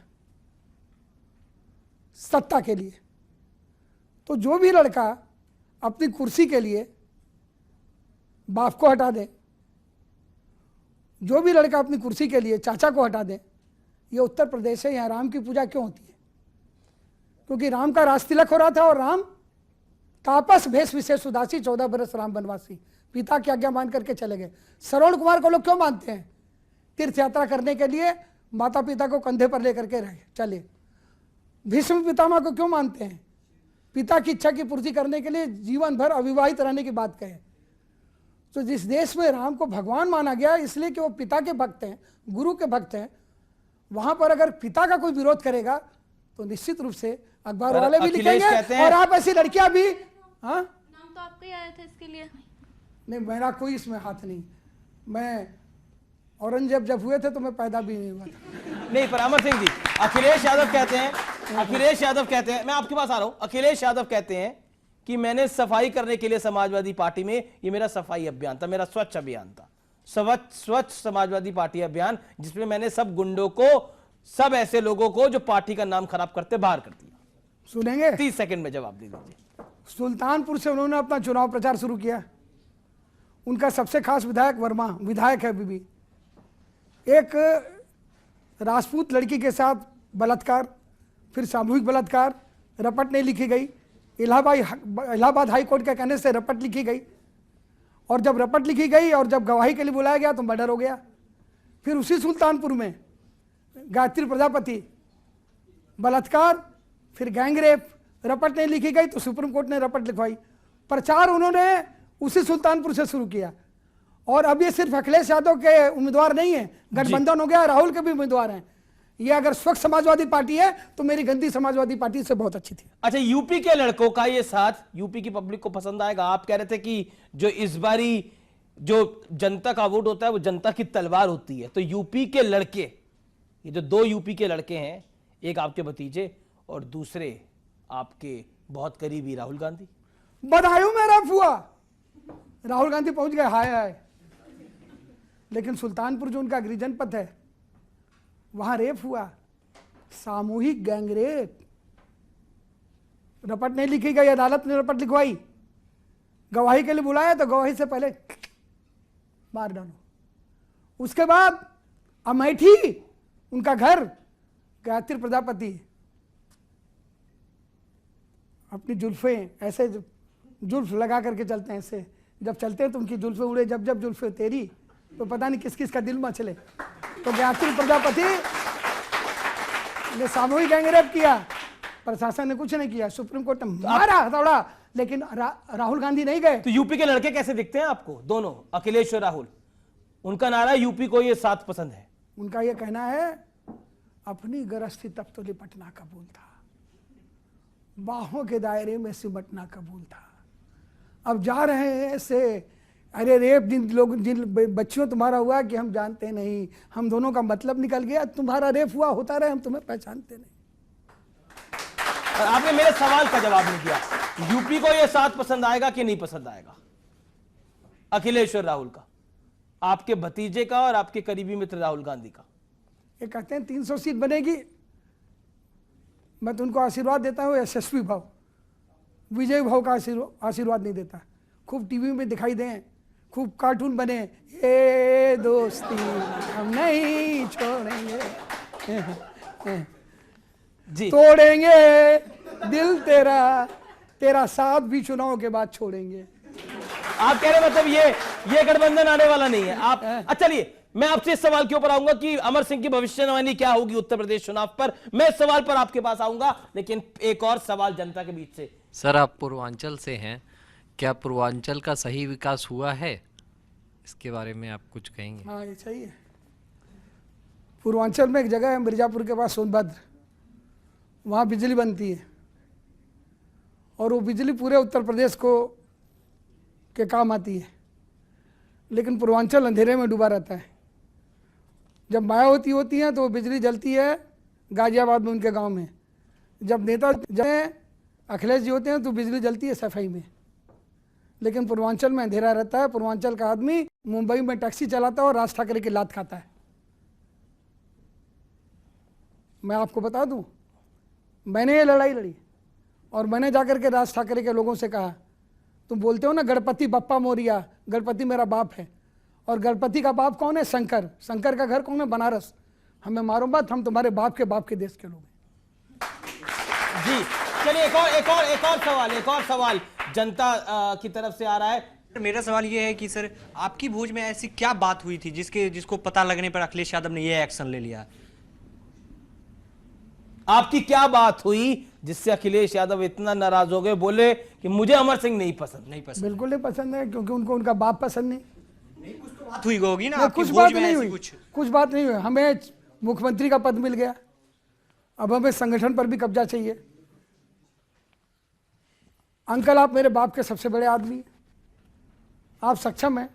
Speaker 2: सत्ता के लिए। तो जो भी लड़का अपनी कुर्सी के लिए बाप को हटा दे, जो भी लड़का अपनी कुर्सी के लिए चाचा को हटा दे, ये उत्तर प्रदेश है, यहाँ राम की पूजा क्यों होती है? क्योंकि राम का रास तिलक हो रहा था, और राम तापस भेष विशेष उदासी 14 बरस राम बनवासी, पिता की आज्ञा मान करके चले गए। श्रवण कुमार को लोग क्यों मानते हैं? तीर्थ यात्रा करने के लिए माता पिता को कंधे पर लेकर के रहे चले। भीष्म पितामह को क्यों मानते हैं? पिता की इच्छा की पूर्ति करने के लिए जीवन भर अविवाहित रहने की बात कहे। तो जिस देश में राम को भगवान माना गया इसलिए कि वो पिता के भक्त हैं, गुरु के भक्त हैं, वहां पर अगर पिता का कोई विरोध करेगा तो निश्चित रूप से अखबार वाले भी लिखेंगे, और आप ऐसी लड़कियां भी। हाँ,
Speaker 3: नाम तो आपका ही आया था इसके लिए।
Speaker 2: नहीं, मेरा कोई इसमें हाथ नहीं। मैं औरंगजेब जब हुए थे तो मैं पैदा भी नहीं हुआ था।
Speaker 1: नहीं, पर अमर सिंह जी, अखिलेश यादव कहते हैं, मैं आपके पास आ रहा हूं। अखिलेश यादव कहते हैं कि मैंने सफाई करने के लिए समाजवादी पार्टी में, ये मेरा सफाई अभियान था, मेरा स्वच्छ अभियान था, स्वच्छ समाजवादी पार्टी अभियान, जिसमें मैंने सब गुंडों को, सब ऐसे लोगों को जो पार्टी का नाम खराब करते बाहर कर दिया।
Speaker 2: सुनेंगे?
Speaker 1: 30 सेकंड में जवाब दे दीजिए।
Speaker 2: सुल्तानपुर से उन्होंने अपना चुनाव प्रचार शुरू किया। उनका सबसे खास विधायक वर्मा विधायक है अभी भी। एक राजपूत लड़की के साथ बलात्कार, फिर सामूहिक बलात्कार, रपट नहीं लिखी गई। इलाहाबाद हाई कोर्ट के कहने से रपट लिखी गई, और जब रपट लिखी गई और जब गवाही के लिए बुलाया गया तो मर्डर हो गया। फिर उसी सुल्तानपुर में गायत्री प्रजापति बलात्कार, फिर गैंगरेप, रपट नहीं लिखी गई तो सुप्रीम कोर्ट ने रपट लिखवाई। प्रचार उन्होंने उसी सुल्तानपुर से शुरू किया। और अब ये सिर्फ अखिलेश यादव के उम्मीदवार नहीं है, गठबंधन हो गया, राहुल के भी उम्मीदवार हैं। ये अगर स्वच्छ समाजवादी पार्टी है तो मेरी गंदी समाजवादी पार्टी से बहुत अच्छी थी।
Speaker 1: अच्छा, यूपी के लड़कों का ये साथ यूपी की पब्लिक को पसंद आएगा? आप कह रहे थे कि जो इस बारी जो जनता का वोट होता है वो जनता की तलवार होती है, तो यूपी के लड़के, ये जो 2 यूपी के लड़के हैं, एक आपके भतीजे और दूसरे आपके बहुत करीबी राहुल गांधी।
Speaker 2: बदायूं में रफ हुआ, राहुल गांधी पहुंच गए, हाय हाय। लेकिन सुल्तानपुर जो उनका गृहजनपद है वहां रेप हुआ, सामूहिक गैंग रेप। रपट नहीं लिखी गई, अदालत ने रपट लिखवाई। गवाही के लिए बुलाया तो गवाही से पहले मार डालो। उसके बाद अमेठी उनका घर, गायत्री प्रजापति अपनी जुल्फें ऐसे जुल्फ लगा करके चलते हैं, ऐसे जब चलते हैं तो उनकी जुल्फें उड़े, जब जब जुल्फें तेरी तो पता नहीं किस किस का दिल मचले। तो गायत्री प्रजापति ने सामूहिक गैंगरेप किया, प्रशासन ने कुछ नहीं किया, सुप्रीम कोर्ट ने मारा हथौड़ा, लेकिन राहुल गांधी नहीं गए।
Speaker 1: तो यूपी के लड़के कैसे दिखते हैं आपको दोनों, अखिलेश और राहुल? उनका नारा यूपी को ये साथ पसंद है।
Speaker 2: उनका ये कहना है अपनी गृहस्थी तब तो लिपटना कबूल था, बाहों के दायरे में सिमटना कबूल था। अब जा रहे हैं ऐसे, अरे रेप जिन बच्चियों तुम्हारा हुआ कि हम जानते नहीं, हम दोनों का मतलब निकल गया, तुम्हारा रेप हुआ होता रहे, हम तुम्हें पहचानते नहीं।
Speaker 1: और आपने मेरे सवाल का जवाब नहीं दिया, यूपी को यह साथ पसंद आएगा कि नहीं पसंद आएगा? अखिलेश और राहुल का, आपके भतीजे का और आपके करीबी मित्र राहुल गांधी का।
Speaker 2: ये कहते हैं 300 सीट बनेगी, मैं तो उनको आशीर्वाद देता हूँ यशस्वी भाव, विजय भाव का आशीर्वाद नहीं देता। खूब टीवी में दिखाई दें, खूब कार्टून बने, ये दोस्ती हम नहीं छोड़ेंगे,
Speaker 1: जी
Speaker 2: तोड़ेंगे दिल तेरा, तेरा साथ भी चुनाव के बाद छोड़ेंगे।
Speaker 1: आप कह रहे मतलब ये गठबंधन आने वाला नहीं है आप? अच्छा चलिए मैं आपसे इस सवाल के ऊपर आऊंगा कि अमर सिंह की भविष्यवाणी क्या होगी उत्तर प्रदेश चुनाव पर, मैं इस सवाल पर आपके पास आऊंगा, लेकिन एक और सवाल जनता के बीच से।
Speaker 4: सर आप पूर्वांचल से हैं, क्या पूर्वांचल का सही विकास हुआ है? इसके बारे में आप कुछ कहेंगे?
Speaker 2: हाँ ये सही है। पूर्वांचल में एक जगह है मिर्जापुर के पास सोनभद्र, वहाँ बिजली बनती है और वो बिजली पूरे उत्तर प्रदेश को के काम आती है, लेकिन पूर्वांचल अंधेरे में डूबा रहता है। जब मायावती होती हैं तो वो बिजली जलती है गाजियाबाद में उनके गांव में, जब नेता अखिलेश जी होते हैं तो बिजली जलती है सफाई में, लेकिन पूर्वांचल में अंधेरा रहता है। पूर्वांचल का आदमी मुंबई में टैक्सी चलाता है और राज ठाकरे की लात खाता है। मैं आपको बता दूं, मैंने ये लड़ाई लड़ी और मैंने जाकर के राज ठाकरे के लोगों से कहा, तुम बोलते हो ना गणपति बप्पा मोरिया, गणपति मेरा बाप है, और गणपति का बाप कौन है? शंकर। शंकर का घर कौन है? बनारस। हमें मारो मत, हम तुम्हारे बाप के देश के लोग हैं।
Speaker 1: जी चलिए एक और सवाल जनता की तरफ से आ रहा है।
Speaker 5: मेरा सवाल ये है कि सर आपकी भोज में ऐसी क्या बात हुई थी जिसको पता लगने पर अखिलेश यादव ने ये एक्शन ले लिया?
Speaker 1: आपकी क्या बात हुई जिससे अखिलेश यादव इतना नाराज हो गए, बोले कि मुझे अमर सिंह नहीं पसंद?
Speaker 2: बिल्कुल नहीं पसंद है, क्योंकि उनको उनका बाप पसंद नहीं।
Speaker 5: कुछ तो बात हुई होगी ना आपकी
Speaker 2: कुछ
Speaker 5: भोज
Speaker 2: बात
Speaker 5: में
Speaker 2: नहीं
Speaker 5: ऐसी
Speaker 2: हुई,
Speaker 5: कुछ?
Speaker 2: कुछ बात नहीं हुई। हमें मुख्यमंत्री का पद मिल गया, अब हमें संगठन पर भी कब्जा चाहिए। अंकल आप मेरे बाप के सबसे बड़े आदमी हैं, आप सक्षम हैं,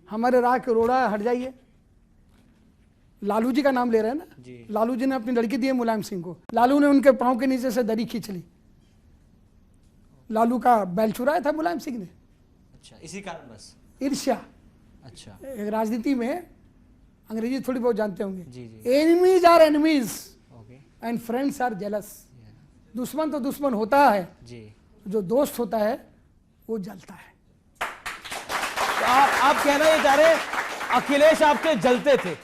Speaker 2: हमारे राह के रोड़ा हट जाइए। लालू जी का नाम ले रहे हैं ना
Speaker 5: जी।
Speaker 2: लालू जी ने अपनी लड़की दी है मुलायम सिंह को, लालू ने उनके पांव के नीचे से दरी खींच ली, लालू का बैल चुराया था मुलायम सिंह ने।
Speaker 5: अच्छा इसी कारण बस
Speaker 2: ईर्ष्या।
Speaker 5: अच्छा
Speaker 2: राजनीति में अंग्रेजी थोड़ी बहुत जानते होंगे,
Speaker 5: जी।
Speaker 2: Enemies are enemies
Speaker 5: okay
Speaker 2: and friends are jealous. दुश्मन तो दुश्मन होता है
Speaker 5: जी,
Speaker 2: जो दोस्त होता है वो जलता है।
Speaker 1: तो आप कहना ये चाह रहे हैं अखिलेश आपके जलते थे,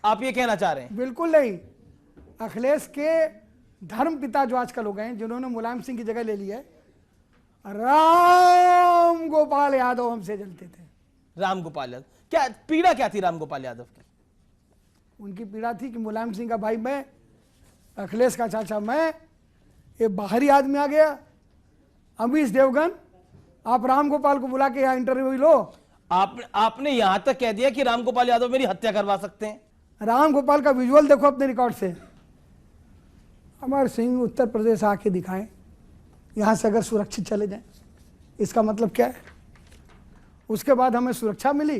Speaker 1: आप ये कहना चाह रहे हैं?
Speaker 2: बिल्कुल नहीं। अखिलेश के धर्म पिता जो आजकल हो गए हैं, जिन्होंने मुलायम सिंह की जगह ले ली है, राम गोपाल यादव हमसे जलते थे।
Speaker 1: राम गोपाल यादव, क्या पीड़ा क्या थी राम गोपाल यादव की?
Speaker 2: उनकी पीड़ा थी कि मुलायम सिंह का भाई मैं, अखिलेश का चाचा मैं, ये बाहरी आदमी आ गया। अमीश देवगन, आप राम गोपाल को बुला के यहाँ इंटरव्यू लो।
Speaker 1: आपने यहां तक कह दिया कि राम गोपाल यादव मेरी हत्या करवा सकते हैं।
Speaker 2: राम गोपाल का विजुअल देखो अपने रिकॉर्ड से। अमर सिंह उत्तर प्रदेश आके दिखाएं, यहाँ से अगर सुरक्षित चले जाएं, इसका मतलब क्या है? उसके बाद हमें सुरक्षा मिली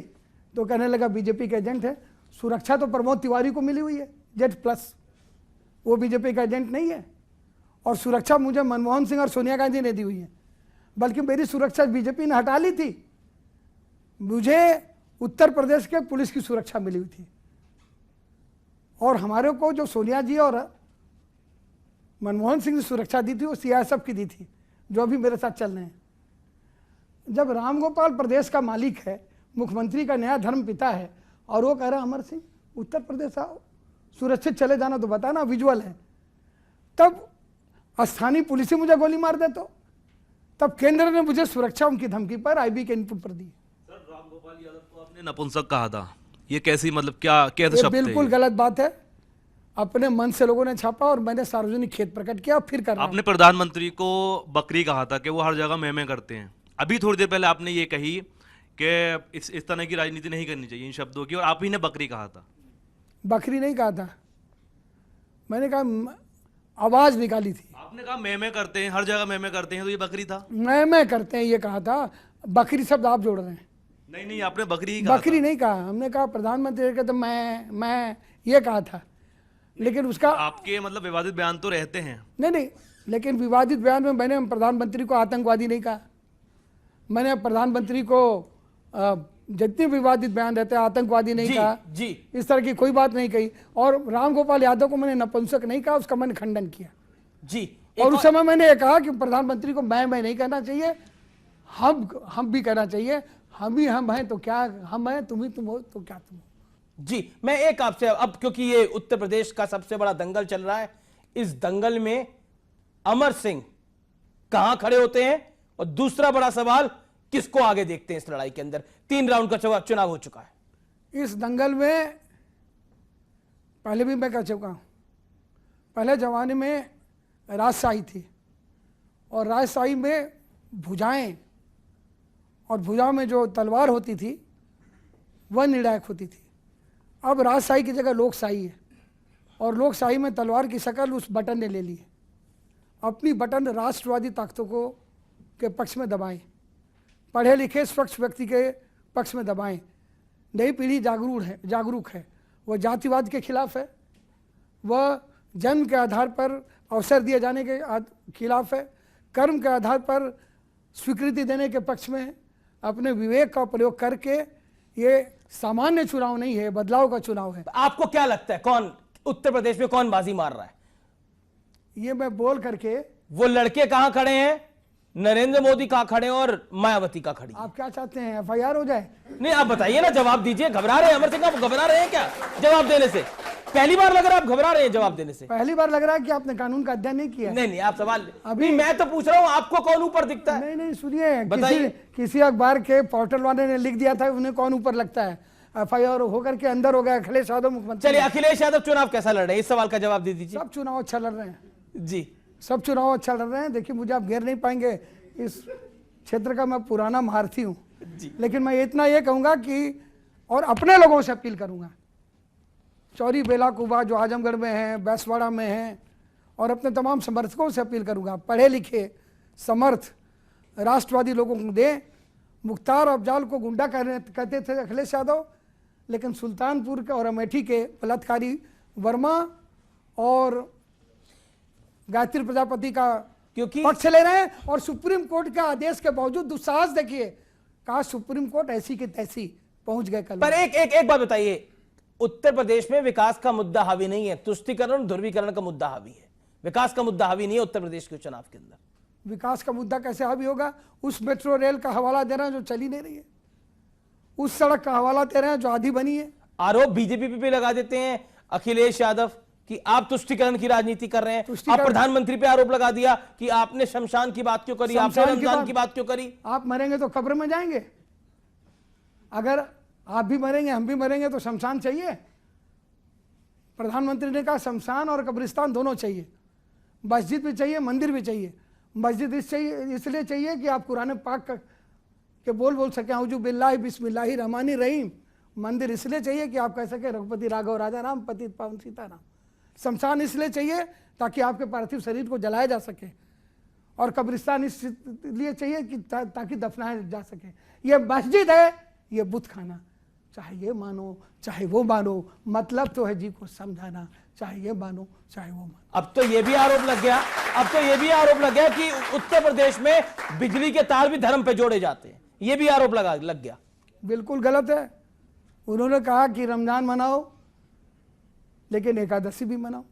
Speaker 2: तो कहने लगा बीजेपी के एजेंट है। सुरक्षा तो प्रमोद तिवारी को मिली हुई है Z+, वो बीजेपी का एजेंट नहीं है। और सुरक्षा मुझे मनमोहन सिंह और सोनिया गांधी ने दी हुई है, बल्कि मेरी सुरक्षा बीजेपी ने हटा ली थी। मुझे उत्तर प्रदेश के पुलिस की सुरक्षा मिली हुई थी, और हमारे को जो सोनिया जी और मनमोहन सिंह ने सुरक्षा दी थी वो CISF की दी थी, जो अभी मेरे साथ चल रहे हैं। जब रामगोपाल प्रदेश का मालिक है, मुख्यमंत्री का नया धर्म पिता है, और वो कह रहा है अमर सिंह उत्तर प्रदेश आओ, सुरक्षित चले जाना, तो बताना विजुअल है। तब स्थानीय पुलिस ही मुझे गोली मार दे तो तब केंद्र ने मुझे सुरक्षा उनकी धमकी पर आईबी के इनपुट पर दी।
Speaker 6: सर, रामगोपाल यादव को आपने नपुंसक कहा था, ये कैसी, मतलब क्या कैसे
Speaker 2: ये
Speaker 6: शब्द थे
Speaker 2: बिल्कुल
Speaker 6: ये?
Speaker 2: गलत बात है। अपने मन से लोगों ने छापा और मैंने सार्वजनिक खेद प्रकट किया, फिर कर रहा हूं।
Speaker 6: आपने प्रधानमंत्री को बकरी कहा था कि वो हर जगह मैं करते हैं। अभी थोड़ी देर पहले आपने ये कही कि इस तरह की राजनीति नहीं करनी चाहिए इन शब्दों की, और आप ही ने बकरी कहा था।
Speaker 2: बकरी नहीं कहा था, मैंने कहा आवाज निकाली थी।
Speaker 6: आपने कहा मैं करते हैं, हर जगह मैं करते हैं, तो ये बकरी था।
Speaker 2: मैं करते हैं ये कहा था, बकरी शब्द आप जोड़ रहे हैं।
Speaker 6: नहीं, आपने बकरी ही कहा
Speaker 2: बकरी नहीं कहा, हमने कहा प्रधानमंत्री का, तो मैं ये कहा था। लेकिन उसका
Speaker 6: आपके मतलब विवादित बयान तो रहते हैं।
Speaker 2: नहीं, लेकिन विवादित बयान में मैंने प्रधानमंत्री को आतंकवादी नहीं कहा। मैंने प्रधानमंत्री को जितने विवादित बयान रहते हैं आतंकवादी नहीं कहा
Speaker 1: जी।
Speaker 2: इस तरह की कोई बात नहीं कही। और रामगोपाल यादव को मैंने नपुंसक नहीं कहा, उसका मैंने खंडन किया।
Speaker 1: जी,
Speaker 2: और उस समय मैंने ये कहा कि प्रधानमंत्री को मैं नहीं कहना चाहिए, हम भी कहना चाहिए। हम ही हम हैं तो क्या हम हैं, तुम ही तुम हो तो क्या तुम हो।
Speaker 1: जी, मैं एक आपसे अब, क्योंकि ये उत्तर प्रदेश का सबसे बड़ा दंगल चल रहा है, इस दंगल में अमर सिंह कहां खड़े होते हैं, और दूसरा बड़ा सवाल किसको आगे देखते हैं इस लड़ाई के अंदर। 3 राउंड का चुनाव हो चुका है।
Speaker 2: इस दंगल में पहले भी मैं कह चुका हूं, पहले जमाने में राजशाही थी, और राजशाही में भुजाएं, और भुजाओं में जो तलवार होती थी वह निर्णायक होती थी। अब राजशाही की जगह लोकशाही है, और लोकशाही में तलवार की शक्ल उस बटन ने ले ली है। अपनी बटन राष्ट्रवादी ताकतों को के पक्ष में दबाएं, पढ़े लिखे स्वच्छ व्यक्ति के पक्ष में दबाएं। नई पीढ़ी जागरूक है, वह जातिवाद के खिलाफ है, वह जन्म के आधार पर अवसर दिए जाने के खिलाफ है, कर्म के आधार पर स्वीकृति देने के पक्ष में है। अपने विवेक का प्रयोग करके, ये सामान्य चुनाव नहीं है, बदलाव का चुनाव है।
Speaker 1: आपको क्या लगता है कौन उत्तर प्रदेश में कौन बाजी मार रहा है?
Speaker 2: ये मैं बोल करके,
Speaker 1: वो लड़के कहां खड़े हैं, नरेंद्र मोदी कहां खड़े हैं और मायावती कहां खड़ी है?
Speaker 2: आप क्या चाहते हैं, एफआईआर हो जाए?
Speaker 1: नहीं, आप बताइए ना, जवाब दीजिए। घबरा रहे हैं अमर सिंह, आप घबरा रहे हैं क्या जवाब देने से? पहली बार लग रहा है आप घबरा रहे हैं जवाब देने से।
Speaker 2: पहली बार लग रहा है कि आपने कानून का अध्ययन नहीं किया।
Speaker 1: नहीं, आप सवाल
Speaker 2: अभी
Speaker 1: मैं तो पूछ रहा हूं, आपको कौन ऊपर दिखता है?
Speaker 2: नहीं, सुनिए,
Speaker 1: बताइए।
Speaker 2: किसी अखबार के पोर्टल वाले ने लिख दिया था, उन्हें कौन ऊपर लगता है। एफआईआर होकर के अंदर हो गया अखिलेश यादव मुख्यमंत्री।
Speaker 1: चलिए, अखिलेश यादव चुनाव कैसा लड़ रहे हैं, इस सवाल का जवाब दे दीजिए।
Speaker 2: सब चुनाव अच्छा लड़ रहे हैं
Speaker 1: जी,
Speaker 2: सब चुनाव अच्छा लड़ रहे हैं। देखिए, मुझे आप घेर नहीं पाएंगे, इस क्षेत्र का मैं पुराना महारथी हूँ। लेकिन मैं इतना ये कहूँगा कि, और अपने लोगों से अपील करूँगा, चौरी बेला कुबा जो आजमगढ़ में हैं, बैसवाड़ा में हैं, और अपने तमाम समर्थकों से अपील करूँगा, पढ़े लिखे समर्थ राष्ट्रवादी लोगों को दें। मुख्तार अफजाल को गुंडा कहते थे अखिलेश यादव, लेकिन सुल्तानपुर के और अमेठी के बलात्कारी वर्मा और गायत्री प्रजापति का
Speaker 1: क्योंकि
Speaker 2: पक्ष ले रहे हैं। और सुप्रीम कोर्ट के आदेश के बावजूद दुस्साहस देखिए, कहा सुप्रीम कोर्ट ऐसी की तैसी पहुंच गए कल।
Speaker 1: पर एक बात बताइए, उत्तर प्रदेश में विकास का मुद्दा हावी नहीं है, तुष्टीकरण ध्रुवीकरण का मुद्दा हावी है। विकास का मुद्दा हावी नहीं है उत्तर प्रदेश के चुनाव के अंदर।
Speaker 2: विकास का मुद्दा कैसे हावी होगा? उस मेट्रो रेल का हवाला दे रहे हैं जो चली नहीं रही है, उस सड़क का हवाला दे रहे हैं जो आधी बनी है।
Speaker 1: आरोप बीजेपी पे भी लगा देते हैं अखिलेश यादव कि आप तुष्टीकरण की राजनीति कर रहे हैं। आप प्रधानमंत्री पे आरोप लगा दिया कि आपने शमशान की बात क्यों करी, आपने रमजान की बात क्यों करी।
Speaker 2: आप मरेंगे तो कब्र में जाएंगे, अगर आप भी मरेंगे हम भी मरेंगे तो शमशान चाहिए। प्रधानमंत्री ने कहा शमशान और कब्रिस्तान दोनों चाहिए, मस्जिद भी चाहिए, मंदिर भी चाहिए। मस्जिद इसलिए चाहिए कि आप कुरान पाक के बोल सकें, औजू बिल्लाहि बिस्मिल्लाहि रहमानि रहीम। मंदिर इसलिए चाहिए कि आप कह सके रघुपति राघव राजा राम, पतित पावन सीताराम। शमशान इसलिए चाहिए ताकि आपके पार्थिव शरीर को जलाया जा सके, और कब्रिस्तान इसलिए चाहिए कि ताकि दफनाया जा सके। ये मस्जिद है, ये बुत खाना, चाहे ये मानो चाहे वो मानो, मतलब तो है जी को समझाना, चाहे ये मानो चाहे वो मानो।
Speaker 1: अब तो ये भी आरोप लग गया कि उत्तर प्रदेश में बिजली के तार भी धर्म पे जोड़े जाते हैं, ये भी आरोप लग गया।
Speaker 2: बिल्कुल गलत है। उन्होंने कहा कि रमजान मनाओ लेकिन एकादशी भी मनाओ।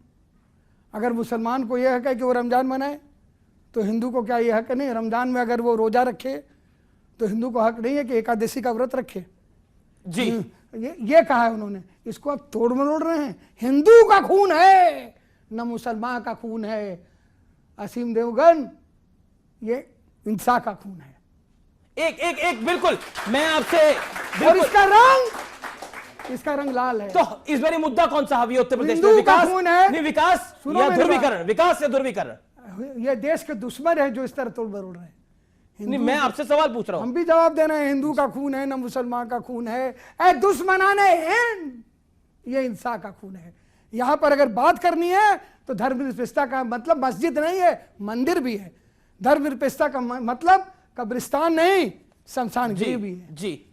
Speaker 2: अगर मुसलमान को यह हक है कि वो रमजान मनाए, तो हिंदू को क्या यह हक नहीं? रमजान में अगर वो रोजा रखे तो हिंदू को हक नहीं है कि एकादशी का व्रत रखे?
Speaker 1: जी
Speaker 2: ये कहा है उन्होंने। इसको आप तोड़ मरोड़ रहे हैं। हिंदू का खून है, न मुसलमान का खून है। असीम देवगन, ये इंसा का खून है।
Speaker 1: एक एक एक बिल्कुल, मैं आपसे
Speaker 2: और इसका रंग लाल है।
Speaker 1: तो इस बारी मुद्दा कौन सा हावी है उत्तर प्रदेश में?
Speaker 2: हिंदू का
Speaker 1: विकास
Speaker 2: खून है।
Speaker 1: नहीं, विकास
Speaker 2: सुनो
Speaker 1: या
Speaker 2: मेरी
Speaker 1: ध्रुवीकरण? विकास या ध्रुवीकरण?
Speaker 2: ये देश के दुश्मन है जो इस तरह तोड़ मरोड़ रहे हैं।
Speaker 1: नहीं, मैं आपसे सवाल पूछ रहा हूं।
Speaker 2: हम भी जवाब दे रहे हैं, हिंदू का खून है, न मुसलमान का खून है। ए दुश्मनाने हिंद, ये इंसा का खून है। यहां पर अगर बात करनी है तो धर्मनिरपेक्षता का मतलब मस्जिद नहीं है, मंदिर भी है। धर्मनिरपेक्षता का मतलब कब्रिस्तान नहीं, शमशान गृह भी है।
Speaker 1: जी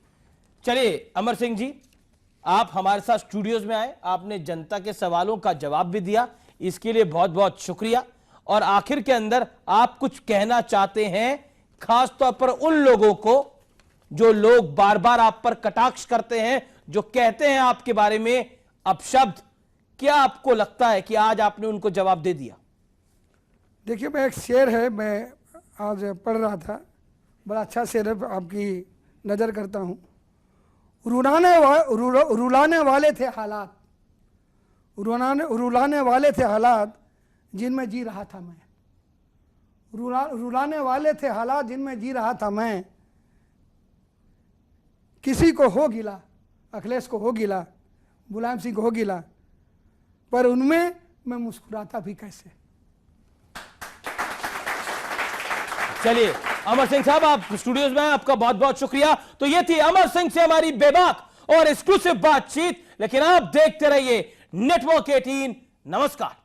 Speaker 1: चलिए अमर सिंह जी, आप हमारे साथ स्टूडियोज में आए, आपने जनता के सवालों का जवाब भी दिया, इसके लिए बहुत बहुत शुक्रिया। और आखिर के अंदर आप कुछ कहना चाहते हैं खास तौर पर उन लोगों को जो लोग बार बार आप पर कटाक्ष करते हैं, जो कहते हैं आपके बारे में अपशब्द, क्या आपको लगता है कि आज आपने उनको जवाब दे दिया?
Speaker 2: देखिए, मैं एक शेर है, मैं आज पढ़ रहा था, बड़ा अच्छा शेर है, आपकी नज़र करता हूँ। रुलाने वाले थे हालात, रुलाने वाले थे हालात जिनमें जी रहा था मैं। रुलाने वाले थे हालात जिनमें जी रहा था मैं। किसी को हो गिला, अखिलेश को हो गिला, मुलायम सिंह को हो गिला, पर उनमें मैं मुस्कुराता भी कैसे।
Speaker 1: चलिए अमर सिंह साहब, आप स्टूडियोज में, आपका बहुत बहुत शुक्रिया। तो ये थी अमर सिंह से हमारी बेबाक और एक्सक्लूसिव बातचीत। लेकिन आप देखते रहिए नेटवर्क 18। नमस्कार।